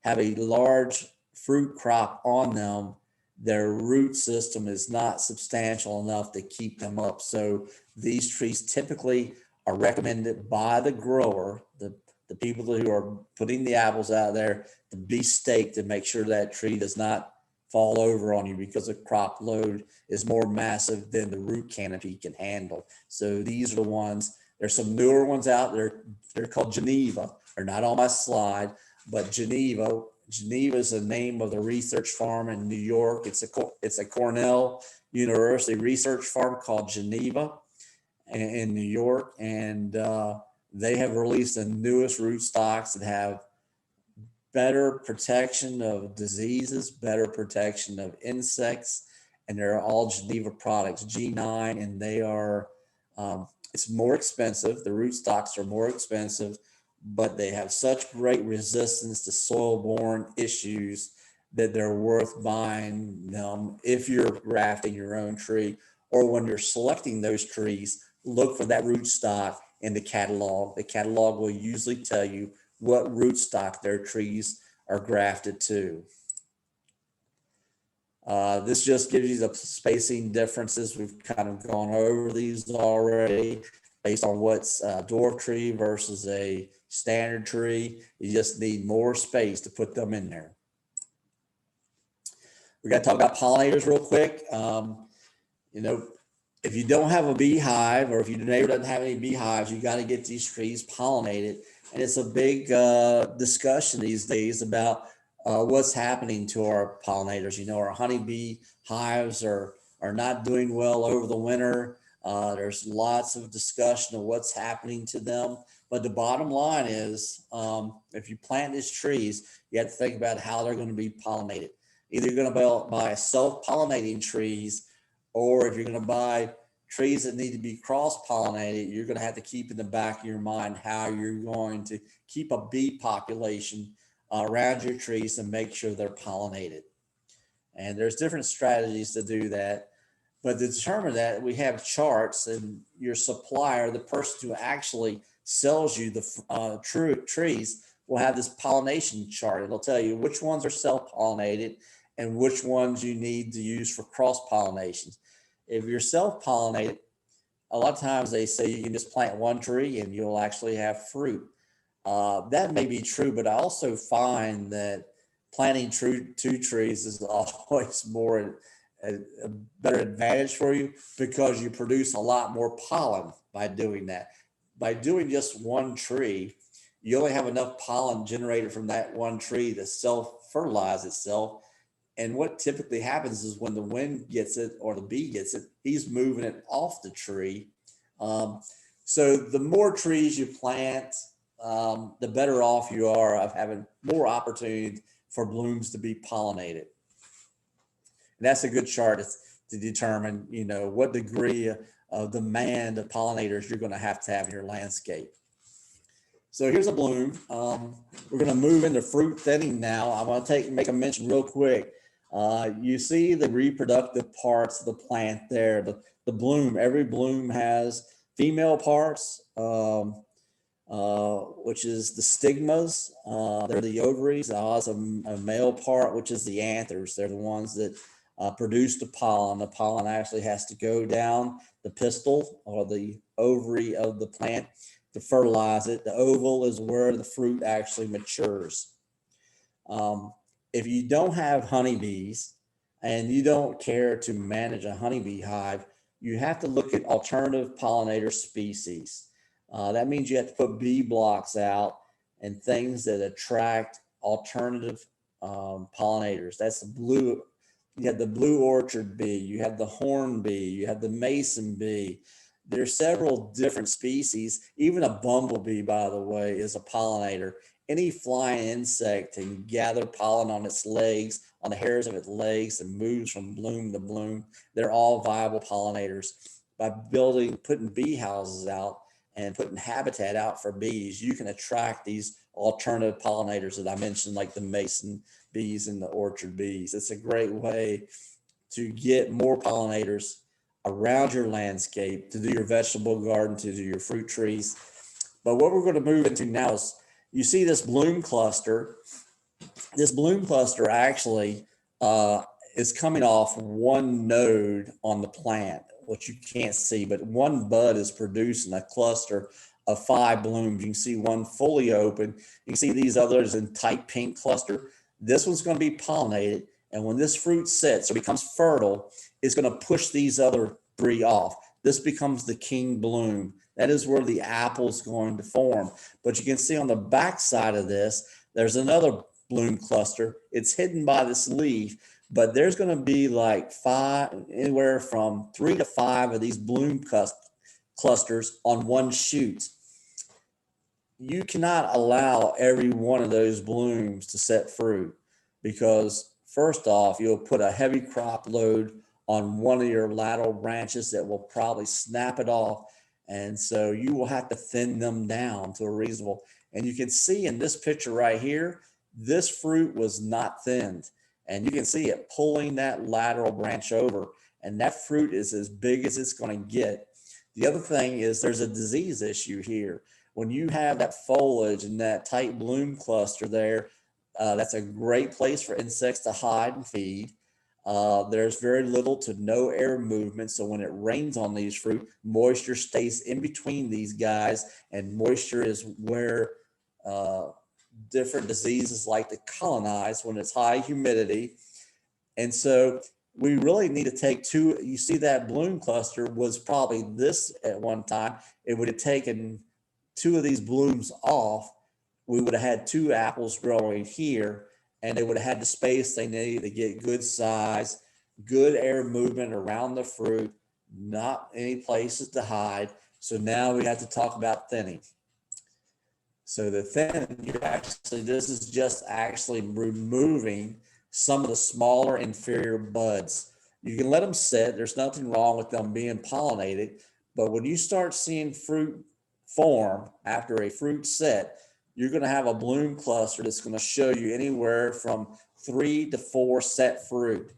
have a large fruit crop on them, their root system is not substantial enough to keep them up. So these trees typically are recommended by the grower, the people who are putting the apples out there, to be staked to make sure that tree does not fall over on you because the crop load is more massive than the root canopy can handle. So these are the ones. There's some newer ones out there. They're called Geneva. They're not on my slide, but Geneva is the name of the research farm in New York. It's a Cornell University research farm called Geneva in New York, and they have released the newest root stocks that have better protection of diseases, better protection of insects, and they're all Geneva products, G9, and they are, it's more expensive. The root stocks are more expensive, but they have such great resistance to soil-borne issues that they're worth buying them if you're grafting your own tree, or when you're selecting those trees, look for that root stock in the catalog. The catalog will usually tell you what root stock their trees are grafted to. This just gives you the spacing differences. We've kind of gone over these already based on what's a dwarf tree versus a standard tree. You just need more space to put them in there. We got to talk about pollinators real quick. if you don't have a beehive, or if your neighbor doesn't have any beehives, you got to get these trees pollinated. And it's a big discussion these days about what's happening to our pollinators. You know, our honeybee hives are not doing well over the winter. There's lots of discussion of what's happening to them. But the bottom line is, if you plant these trees, you have to think about how they're going to be pollinated. Either you're going to buy self-pollinating trees, or if you're going to buy trees that need to be cross-pollinated, you're going to have to keep in the back of your mind how you're going to keep a bee population around your trees and make sure they're pollinated. And there's different strategies to do that. But to determine that, we have charts, and your supplier, the person who actually sells you the trees, will have this pollination chart. It'll tell you which ones are self-pollinated and which ones you need to use for cross-pollinations. If you're self-pollinated, a lot of times they say you can just plant one tree and you'll actually have fruit. That may be true, but I also find that planting two trees is always more a better advantage for you, because you produce a lot more pollen by doing that. By doing just one tree, you only have enough pollen generated from that one tree to self-fertilize itself. And what typically happens is when the wind gets it or the bee gets it, he's moving it off the tree. So the more trees you plant, the better off you are of having more opportunity for blooms to be pollinated. And that's a good chart to determine, you know, what degree of demand of pollinators you're going to have in your landscape. So here's a bloom. We're going to move into fruit thinning now. I want to make a mention real quick. You see the reproductive parts of the plant there. The bloom, every bloom has female parts, which is the stigmas. They're the ovaries. It has a male part, which is the anthers. They're the ones that produce the pollen. The pollen actually has to go down the pistil or the ovary of the plant to fertilize it. The oval is where the fruit actually matures. If you don't have honeybees and you don't care to manage a honeybee hive, you have to look at alternative pollinator species. That means you have to put bee blocks out and things that attract alternative pollinators. That's the blue. You have the blue orchard bee, you have the horn bee, you have the mason bee. There's several different species. Even a bumblebee, by the way, is a pollinator. Any flying insect can gather pollen on its legs, on the hairs of its legs, and moves from bloom to bloom. They're all viable pollinators. By putting bee houses out and putting habitat out for bees, you can attract these alternative pollinators that I mentioned, like the mason bees and the orchard bees. It's a great way to get more pollinators around your landscape, to do your vegetable garden, to do your fruit trees. But what we're going to move into now is, you see this bloom cluster. This bloom cluster actually is coming off one node on the plant, which you can't see, but one bud is producing a cluster of 5 blooms. You can see one fully open. You can see these others in tight pink cluster. This one's going to be pollinated. And when this fruit sets or becomes fertile, it's going to push these other 3 off. This becomes the king bloom. That is where the apple is going to form. But you can see on the back side of this, there's another bloom cluster. It's hidden by this leaf, but there's going to be like 5, anywhere from 3 to 5 of these bloom clusters on one shoot. You cannot allow every one of those blooms to set fruit, because first off, you'll put a heavy crop load on one of your lateral branches that will probably snap it off. And so you will have to thin them down to a reasonable. And you can see in this picture right here, this fruit was not thinned. And you can see it pulling that lateral branch over. And that fruit is as big as it's going to get. The other thing is there's a disease issue here. When you have that foliage and that tight bloom cluster there, that's a great place for insects to hide and feed. There's very little to no air movement. So when it rains on these fruit, moisture stays in between these guys, and moisture is where different diseases like to colonize when it's high humidity. And so we really need to take two. You see that bloom cluster was probably this at one time. It would have taken two of these blooms off. We would have had two apples growing here, and they would have had the space they needed to get good size, good air movement around the fruit, not any places to hide. So now we have to talk about thinning. So the thin, you're actually, this is just actually removing some of the smaller inferior buds. You can let them sit. There's nothing wrong with them being pollinated. But when you start seeing fruit form after a fruit set, you're going to have a bloom cluster that's going to show you anywhere from 3 to 4 set fruit.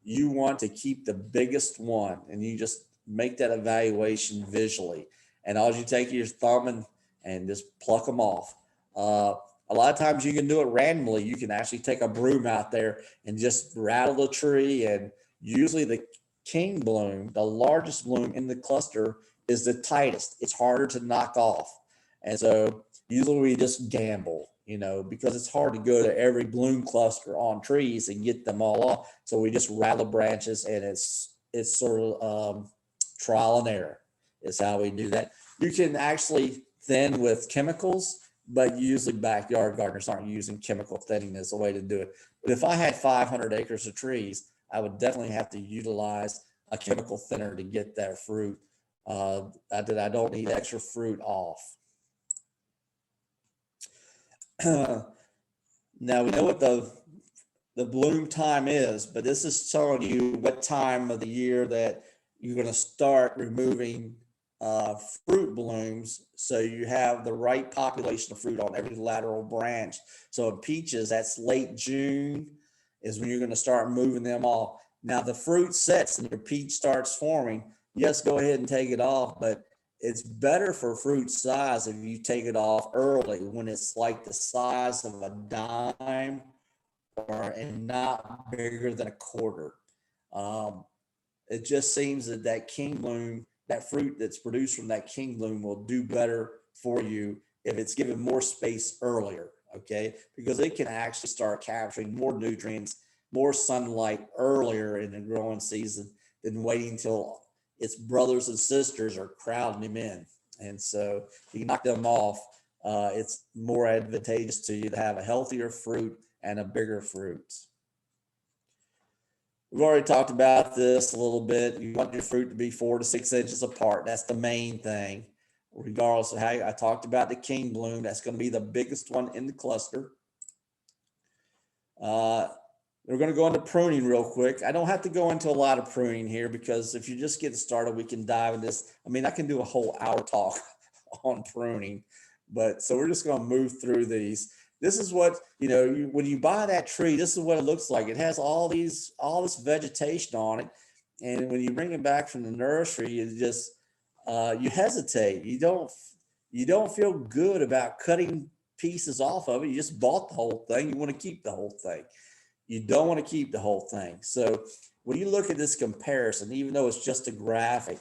You want to keep the biggest one, and you just make that evaluation visually. And all you take your thumb and just pluck them off. A lot of times you can do it randomly. You can actually take a broom out there and just rattle the tree. And usually the king bloom, the largest bloom in the cluster, is the tightest. It's harder to knock off. And so usually we just gamble, because it's hard to go to every bloom cluster on trees and get them all off. So we just rattle branches, and it's sort of trial and error is how we do that. You can actually thin with chemicals, but usually backyard gardeners aren't using chemical thinning as a way to do it. But if I had 500 acres of trees, I would definitely have to utilize a chemical thinner to get that fruit that I don't need extra fruit off. Now we know what the bloom time is, but this is telling you what time of the year that you're going to start removing fruit blooms, so you have the right population of fruit on every lateral branch. So in peaches, that's late June is when you're going to start moving them off. Now the fruit sets and your peach starts forming, yes, go ahead and take it off, but it's better for fruit size if you take it off early when it's like the size of a dime and not bigger than a quarter. It just seems that king bloom, that fruit that's produced from that king bloom, will do better for you if it's given more space earlier, okay? Because it can actually start capturing more nutrients, more sunlight earlier in the growing season than waiting until its brothers and sisters are crowding him in. And so if you knock them off, it's more advantageous to you to have a healthier fruit and a bigger fruit. We've already talked about this a little bit. You want your fruit to be 4 to 6 inches apart. That's the main thing. Regardless of how I talked about the king bloom, that's going to be the biggest one in the cluster. We're going to go into pruning real quick. I don't have to go into a lot of pruning here, because if you're just getting started, we can dive into this. I mean, I can do a whole hour talk on pruning, but so we're just going to move through these. This is what, when you buy that tree, this is what it looks like. It has all this vegetation on it. And when you bring it back from the nursery, you just, you hesitate. You don't feel good about cutting pieces off of it. You just bought the whole thing. You want to keep the whole thing. You don't want to keep the whole thing. So when you look at this comparison, even though it's just a graphic,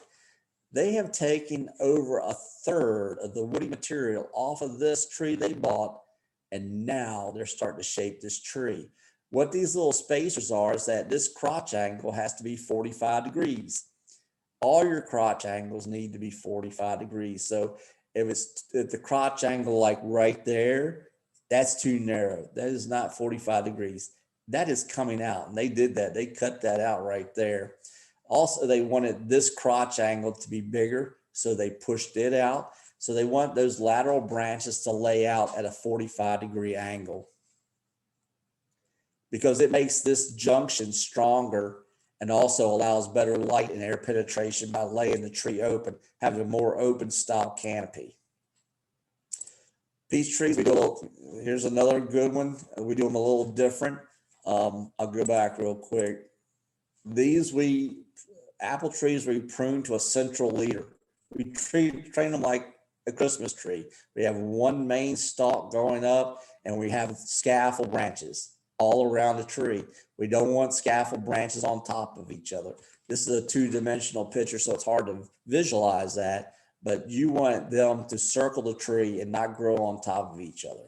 they have taken over a third of the woody material off of this tree they bought, and now they're starting to shape this tree. What these little spacers are is that this crotch angle has to be 45 degrees. All your crotch angles need to be 45 degrees. So if the crotch angle like right there, that's too narrow. That is not 45 degrees. That is coming out, and they did that. They cut that out right there. Also, they wanted this crotch angle to be bigger, so they pushed it out. So they want those lateral branches to lay out at a 45-degree angle, because it makes this junction stronger and also allows better light and air penetration by laying the tree open, having a more open style canopy. Peach trees, here's another good one. We do them a little different. I'll go back real quick. These apple trees, we prune to a central leader. We train them like a Christmas tree. We have one main stalk going up, and we have scaffold branches all around the tree. We don't want scaffold branches on top of each other. This is a two-dimensional picture, so it's hard to visualize that, but you want them to circle the tree and not grow on top of each other.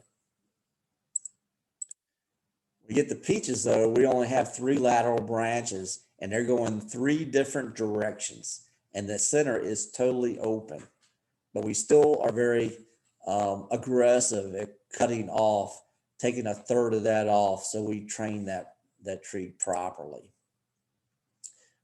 We get the peaches though, we only have 3 lateral branches and they're going 3 different directions and the center is totally open. But we still are very aggressive at cutting off, taking a third of that off so we train that tree properly.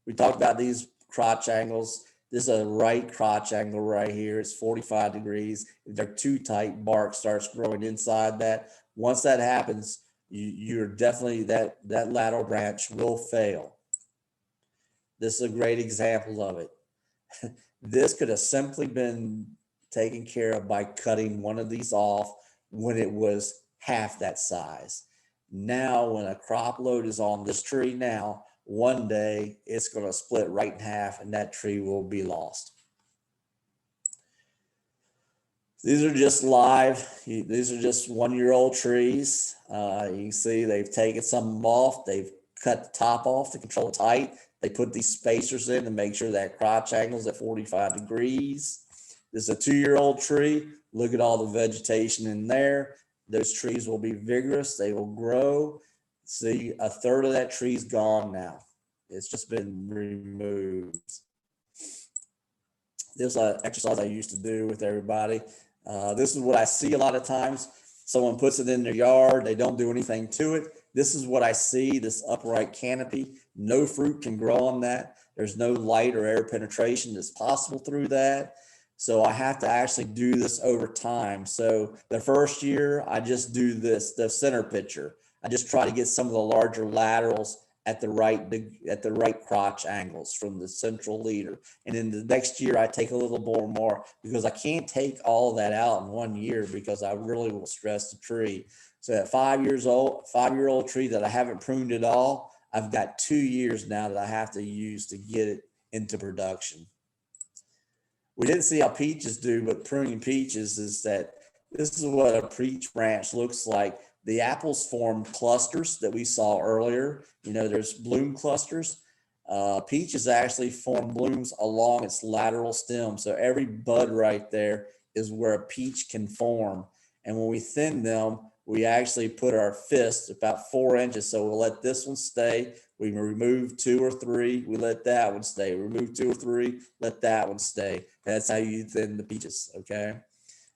We talked about these crotch angles. This is a right crotch angle right here. It's 45 degrees. If they're too tight, bark starts growing inside that. Once that happens, you're definitely, that lateral branch will fail. This is a great example of it. This could have simply been taken care of by cutting one of these off when it was half that size. Now, when a crop load is on this tree now, one day it's going to split right in half and that tree will be lost. These are just live. These are just 1-year-old trees. You can see they've taken some of them off. They've cut the top off to control its height. They put these spacers in to make sure that crotch angle is at 45 degrees. This is a 2-year-old tree. Look at all the vegetation in there. Those trees will be vigorous. They will grow. See, a third of that tree's gone now. It's just been removed. This is an exercise I used to do with everybody. This is what I see a lot of times. Someone puts it in their yard. They don't do anything to it. This is what I see, this upright canopy. No fruit can grow on that. There's no light or air penetration that's possible through that. So I have to actually do this over time. So the first year, I just do this, the center picture. I just try to get some of the larger laterals at the right crotch angles from the central leader. And then the next year, I take a little more because I can't take all that out in 1 year because I really will stress the tree. So at 5-year-old tree that I haven't pruned at all, I've got 2 years now that I have to use to get it into production. We didn't see how peaches do, but pruning peaches is that this is what a peach branch looks like. The apples form clusters that we saw earlier. You know, there's bloom clusters. Peaches actually form blooms along its lateral stem. So every bud right there is where a peach can form. And when we thin them, we actually put our fist about 4 inches. So we'll let this one stay. We remove 2 or 3. We let that one stay. Remove 2 or 3. Let that one stay. That's how you thin the peaches. Okay.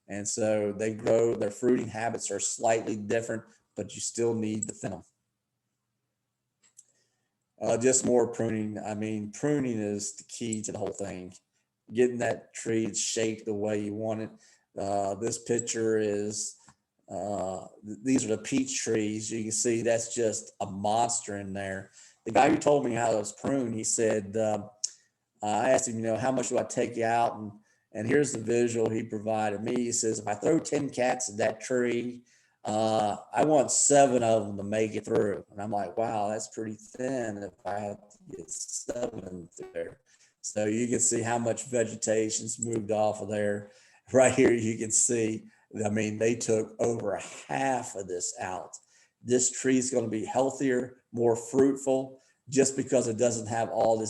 And so they grow, their fruiting habits are slightly different, but you still need to thin them. Just more pruning. I mean, pruning is the key to the whole thing. Getting that tree shaped the way you want it. This picture is, these are the peach trees. You can see that's just a monster in there. The guy who told me how it was pruned, he said, I asked him, you know, how much do I take you out? And here's the visual he provided me. He says, if I throw 10 cats at that tree, I want 7 of them to make it through. And I'm like, wow, that's pretty thin if I have to get 7 there. So you can see how much vegetation's moved off of there. Right here, you can see, I mean, they took over half of this out. This tree is going to be healthier, more fruitful, just because it doesn't have all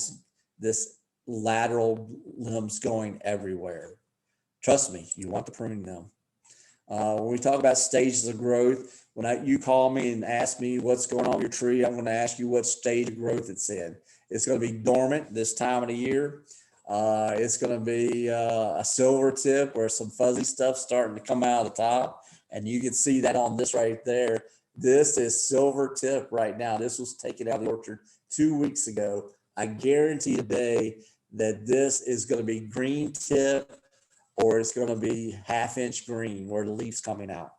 this lateral limbs going everywhere. Trust me, you want to prune them. When we talk about stages of growth, when you call me and ask me what's going on with your tree, I'm going to ask you what stage of growth it's in. It's going to be dormant this time of the year. It's going to be a silver tip where some fuzzy stuff starting to come out of the top. And you can see that on this right there. This is silver tip right now. This was taken out of the orchard 2 weeks ago. I guarantee today that this is going to be green tip or it's going to be 1/2 inch green where the leaf's coming out.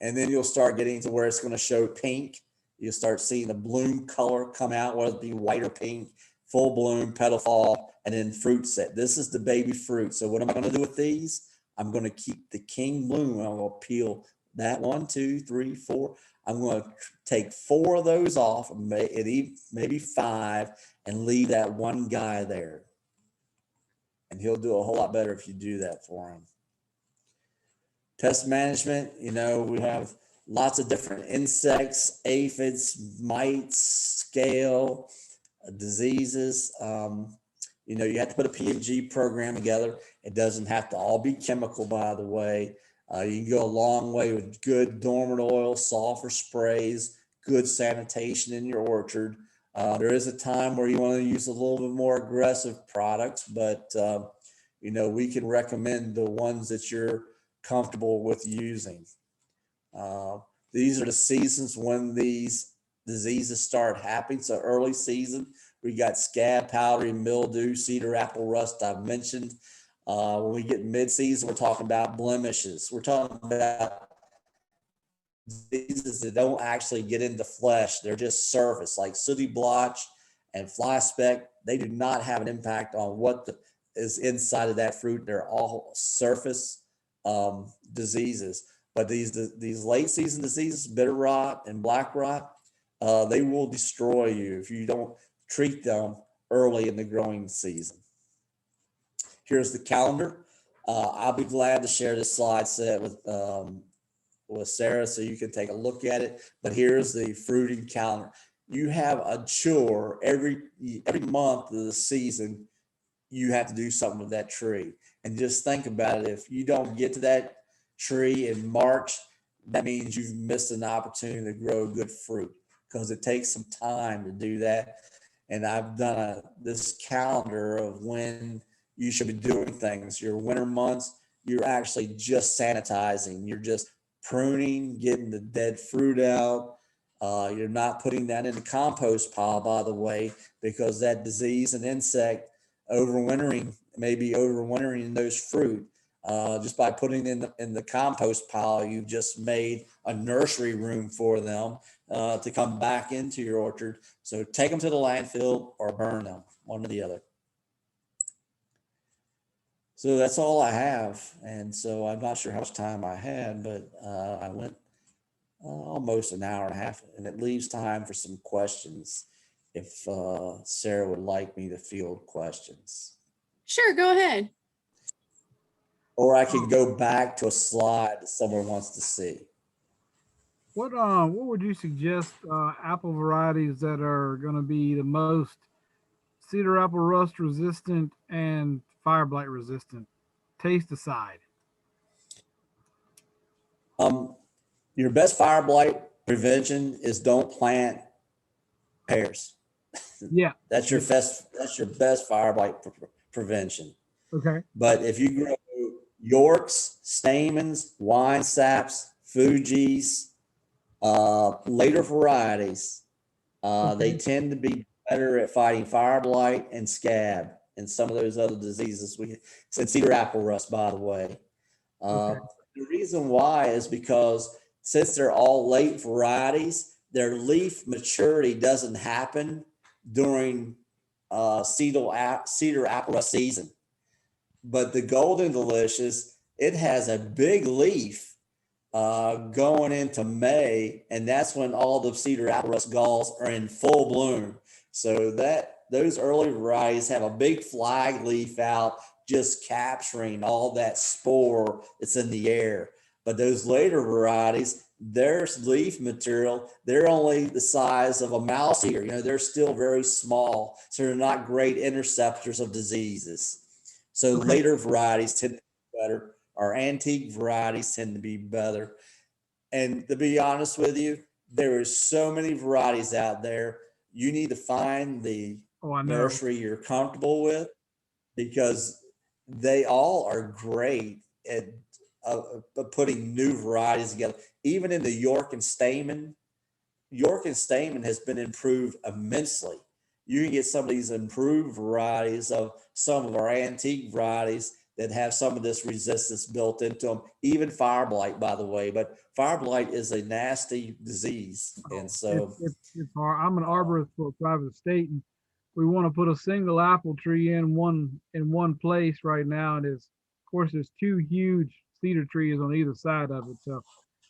And then you'll start getting to where it's going to show pink. You'll start seeing the bloom color come out, whether it be white or pink, full bloom, petal fall, and then fruit set. This is the baby fruit. So what am I going to do with these? I'm going to keep the king bloom. I'm going to peel that 1, 2, 3, 4. I'm going to take 4 of those off, maybe 5, and leave that one guy there. And he'll do a whole lot better if you do that for him. Pest management, you know, we have lots of different insects, aphids, mites, scale, diseases. You know, you have to put a P&G program together. It doesn't have to all be chemical, by the way. You can go a long way with good dormant oil, sulfur sprays, good sanitation in your orchard. There is a time where you want to use a little bit more aggressive products, but we can recommend the ones that you're comfortable with using. Uh, these are the seasons when these diseases start happening. So early season, we got scab, powdery mildew, cedar apple rust I've mentioned. When we get mid-season, we're talking about blemishes. We're talking about diseases that don't actually get into flesh. They're just surface, like sooty blotch and fly speck. They do not have an impact on what is inside of that fruit. They're all surface diseases. But these late season diseases, bitter rot and black rot, they will destroy you if you don't treat them early in the growing season. Here's the calendar. I'll be glad to share this slide set with Sarah so you can take a look at it. But here's the fruiting calendar. You have a chore every month of the season. You have to do something with that tree. And just think about it. If you don't get to that tree in March, that means you've missed an opportunity to grow good fruit, because it takes some time to do that. And I've done this calendar of when you should be doing things. Your winter months, you're actually just sanitizing. You're just pruning, getting the dead fruit out. You're not putting that in the compost pile, by the way, because that disease and insect maybe overwintering those fruit. Just by putting in the compost pile, you've just made a nursery room for them to come back into your orchard. So take them to the landfill or burn them, one or the other. So that's all I have. And so I'm not sure how much time I had, but I went almost an hour and a half, and it leaves time for some questions if Sarah would like me to field questions. Sure, go ahead. Or I can go back to a slide that someone wants to see. What would you suggest apple varieties that are going to be the most cedar apple rust resistant and fire blight resistant, taste aside? Your best fire blight prevention is don't plant pears. Yeah, That's your best fire blight prevention. okay. But if you grow Yorks, Stamens, Wine Saps, Fujis, later varieties, they tend to be better at fighting fire blight and scab and some of those other diseases. We said cedar apple rust, by the way. The reason why is because since they're all late varieties, their leaf maturity doesn't happen during cedar apple rust season. But the Golden Delicious, it has a big leaf going into May, and that's when all the cedar apple rust galls are in full bloom. So those early varieties have a big flag leaf out, just capturing all that spore that's in the air. But those later varieties, their leaf material, they're only the size of a mouse ear. They're still very small, so they're not great interceptors of diseases. So later varieties tend to be better. Our antique varieties tend to be better. And to be honest with you, there are so many varieties out there. You need to find the nursery you're comfortable with, because they all are great at putting new varieties together. Even in the York and Stamen has been improved immensely. You can get some of these improved varieties of some of our antique varieties that have some of this resistance built into them, even fire blight, by the way. But fire blight is a nasty disease. And so it's hard. I'm an arborist for a private estate, and we want to put a single apple tree in one place right now. And of course, there's two huge cedar trees on either side of it. So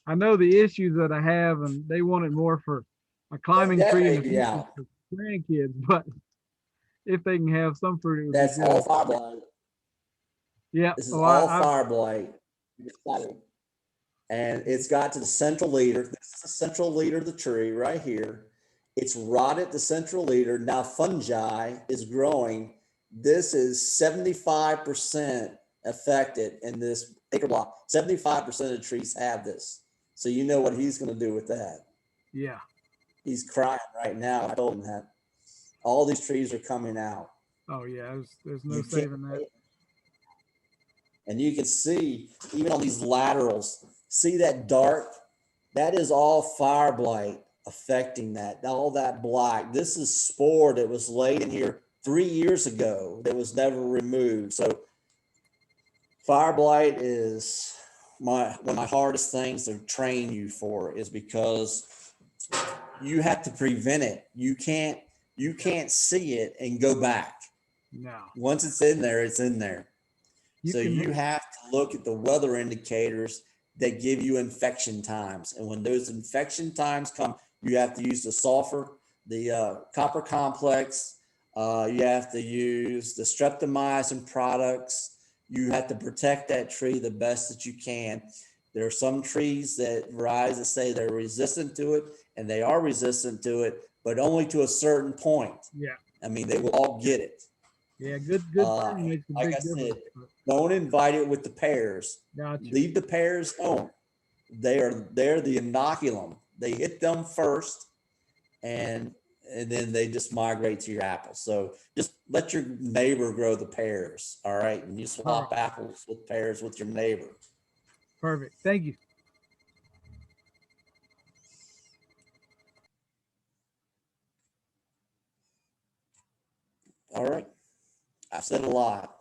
I know the issues that I have, and they want it more for a climbing tree and for grandkids. But if they can have some fruit, it would that's be good. all fire blight. Yeah. This is all fire blight. And it's got to the central leader. This is the central leader of the tree right here. It's rotted the central leader. Now fungi is growing. This is 75% affected in this acre block. 75% of the trees have this. So you know what he's going to do with that. Yeah. He's crying right now. I told him that. All these trees are coming out. Oh yeah. There's no You can't- saving that. And you can see, even on these laterals, see that dark? That is all fire blight affecting that, all that black. This is spore that was laid in here 3 years ago that was never removed. So fire blight is one of my hardest things to train you for, is because you have to prevent it. You can't see it and go back. No. Once it's in there, it's in there. You So can- you have to look at the weather indicators that give you infection times. And when those infection times come, you have to use the sulfur, the copper complex. You have to use the streptomycin products. You have to protect that tree the best that you can. There are some trees that rise that say they're resistant to it, and they are resistant to it, but only to a certain point. Yeah. I mean, they will all get it. Yeah. Good pruning makes a Like big I said, difference. don't invite it with the pears. Gotcha. Leave the pears home. They're the inoculum. They hit them first, and then they just migrate to your apples. So just let your neighbor grow the pears. All right. And you swap apples with pears with your neighbor. Perfect. Thank you. All right. I've said a lot.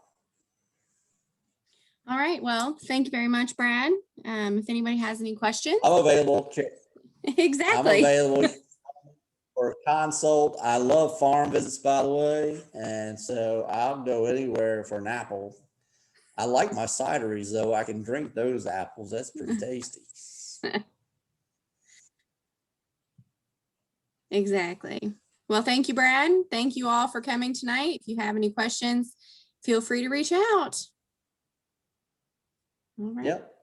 All right. Well, thank you very much, Brad. If anybody has any questions. I'm available. I'm Exactly. available for a consult. I love farm visits, by the way. And so I'll go anywhere for an apple. I like my cideries, though. I can drink those apples. That's pretty tasty. Exactly. Well, thank you, Brad. Thank you all for coming tonight. If you have any questions, feel free to reach out. All right. Yep.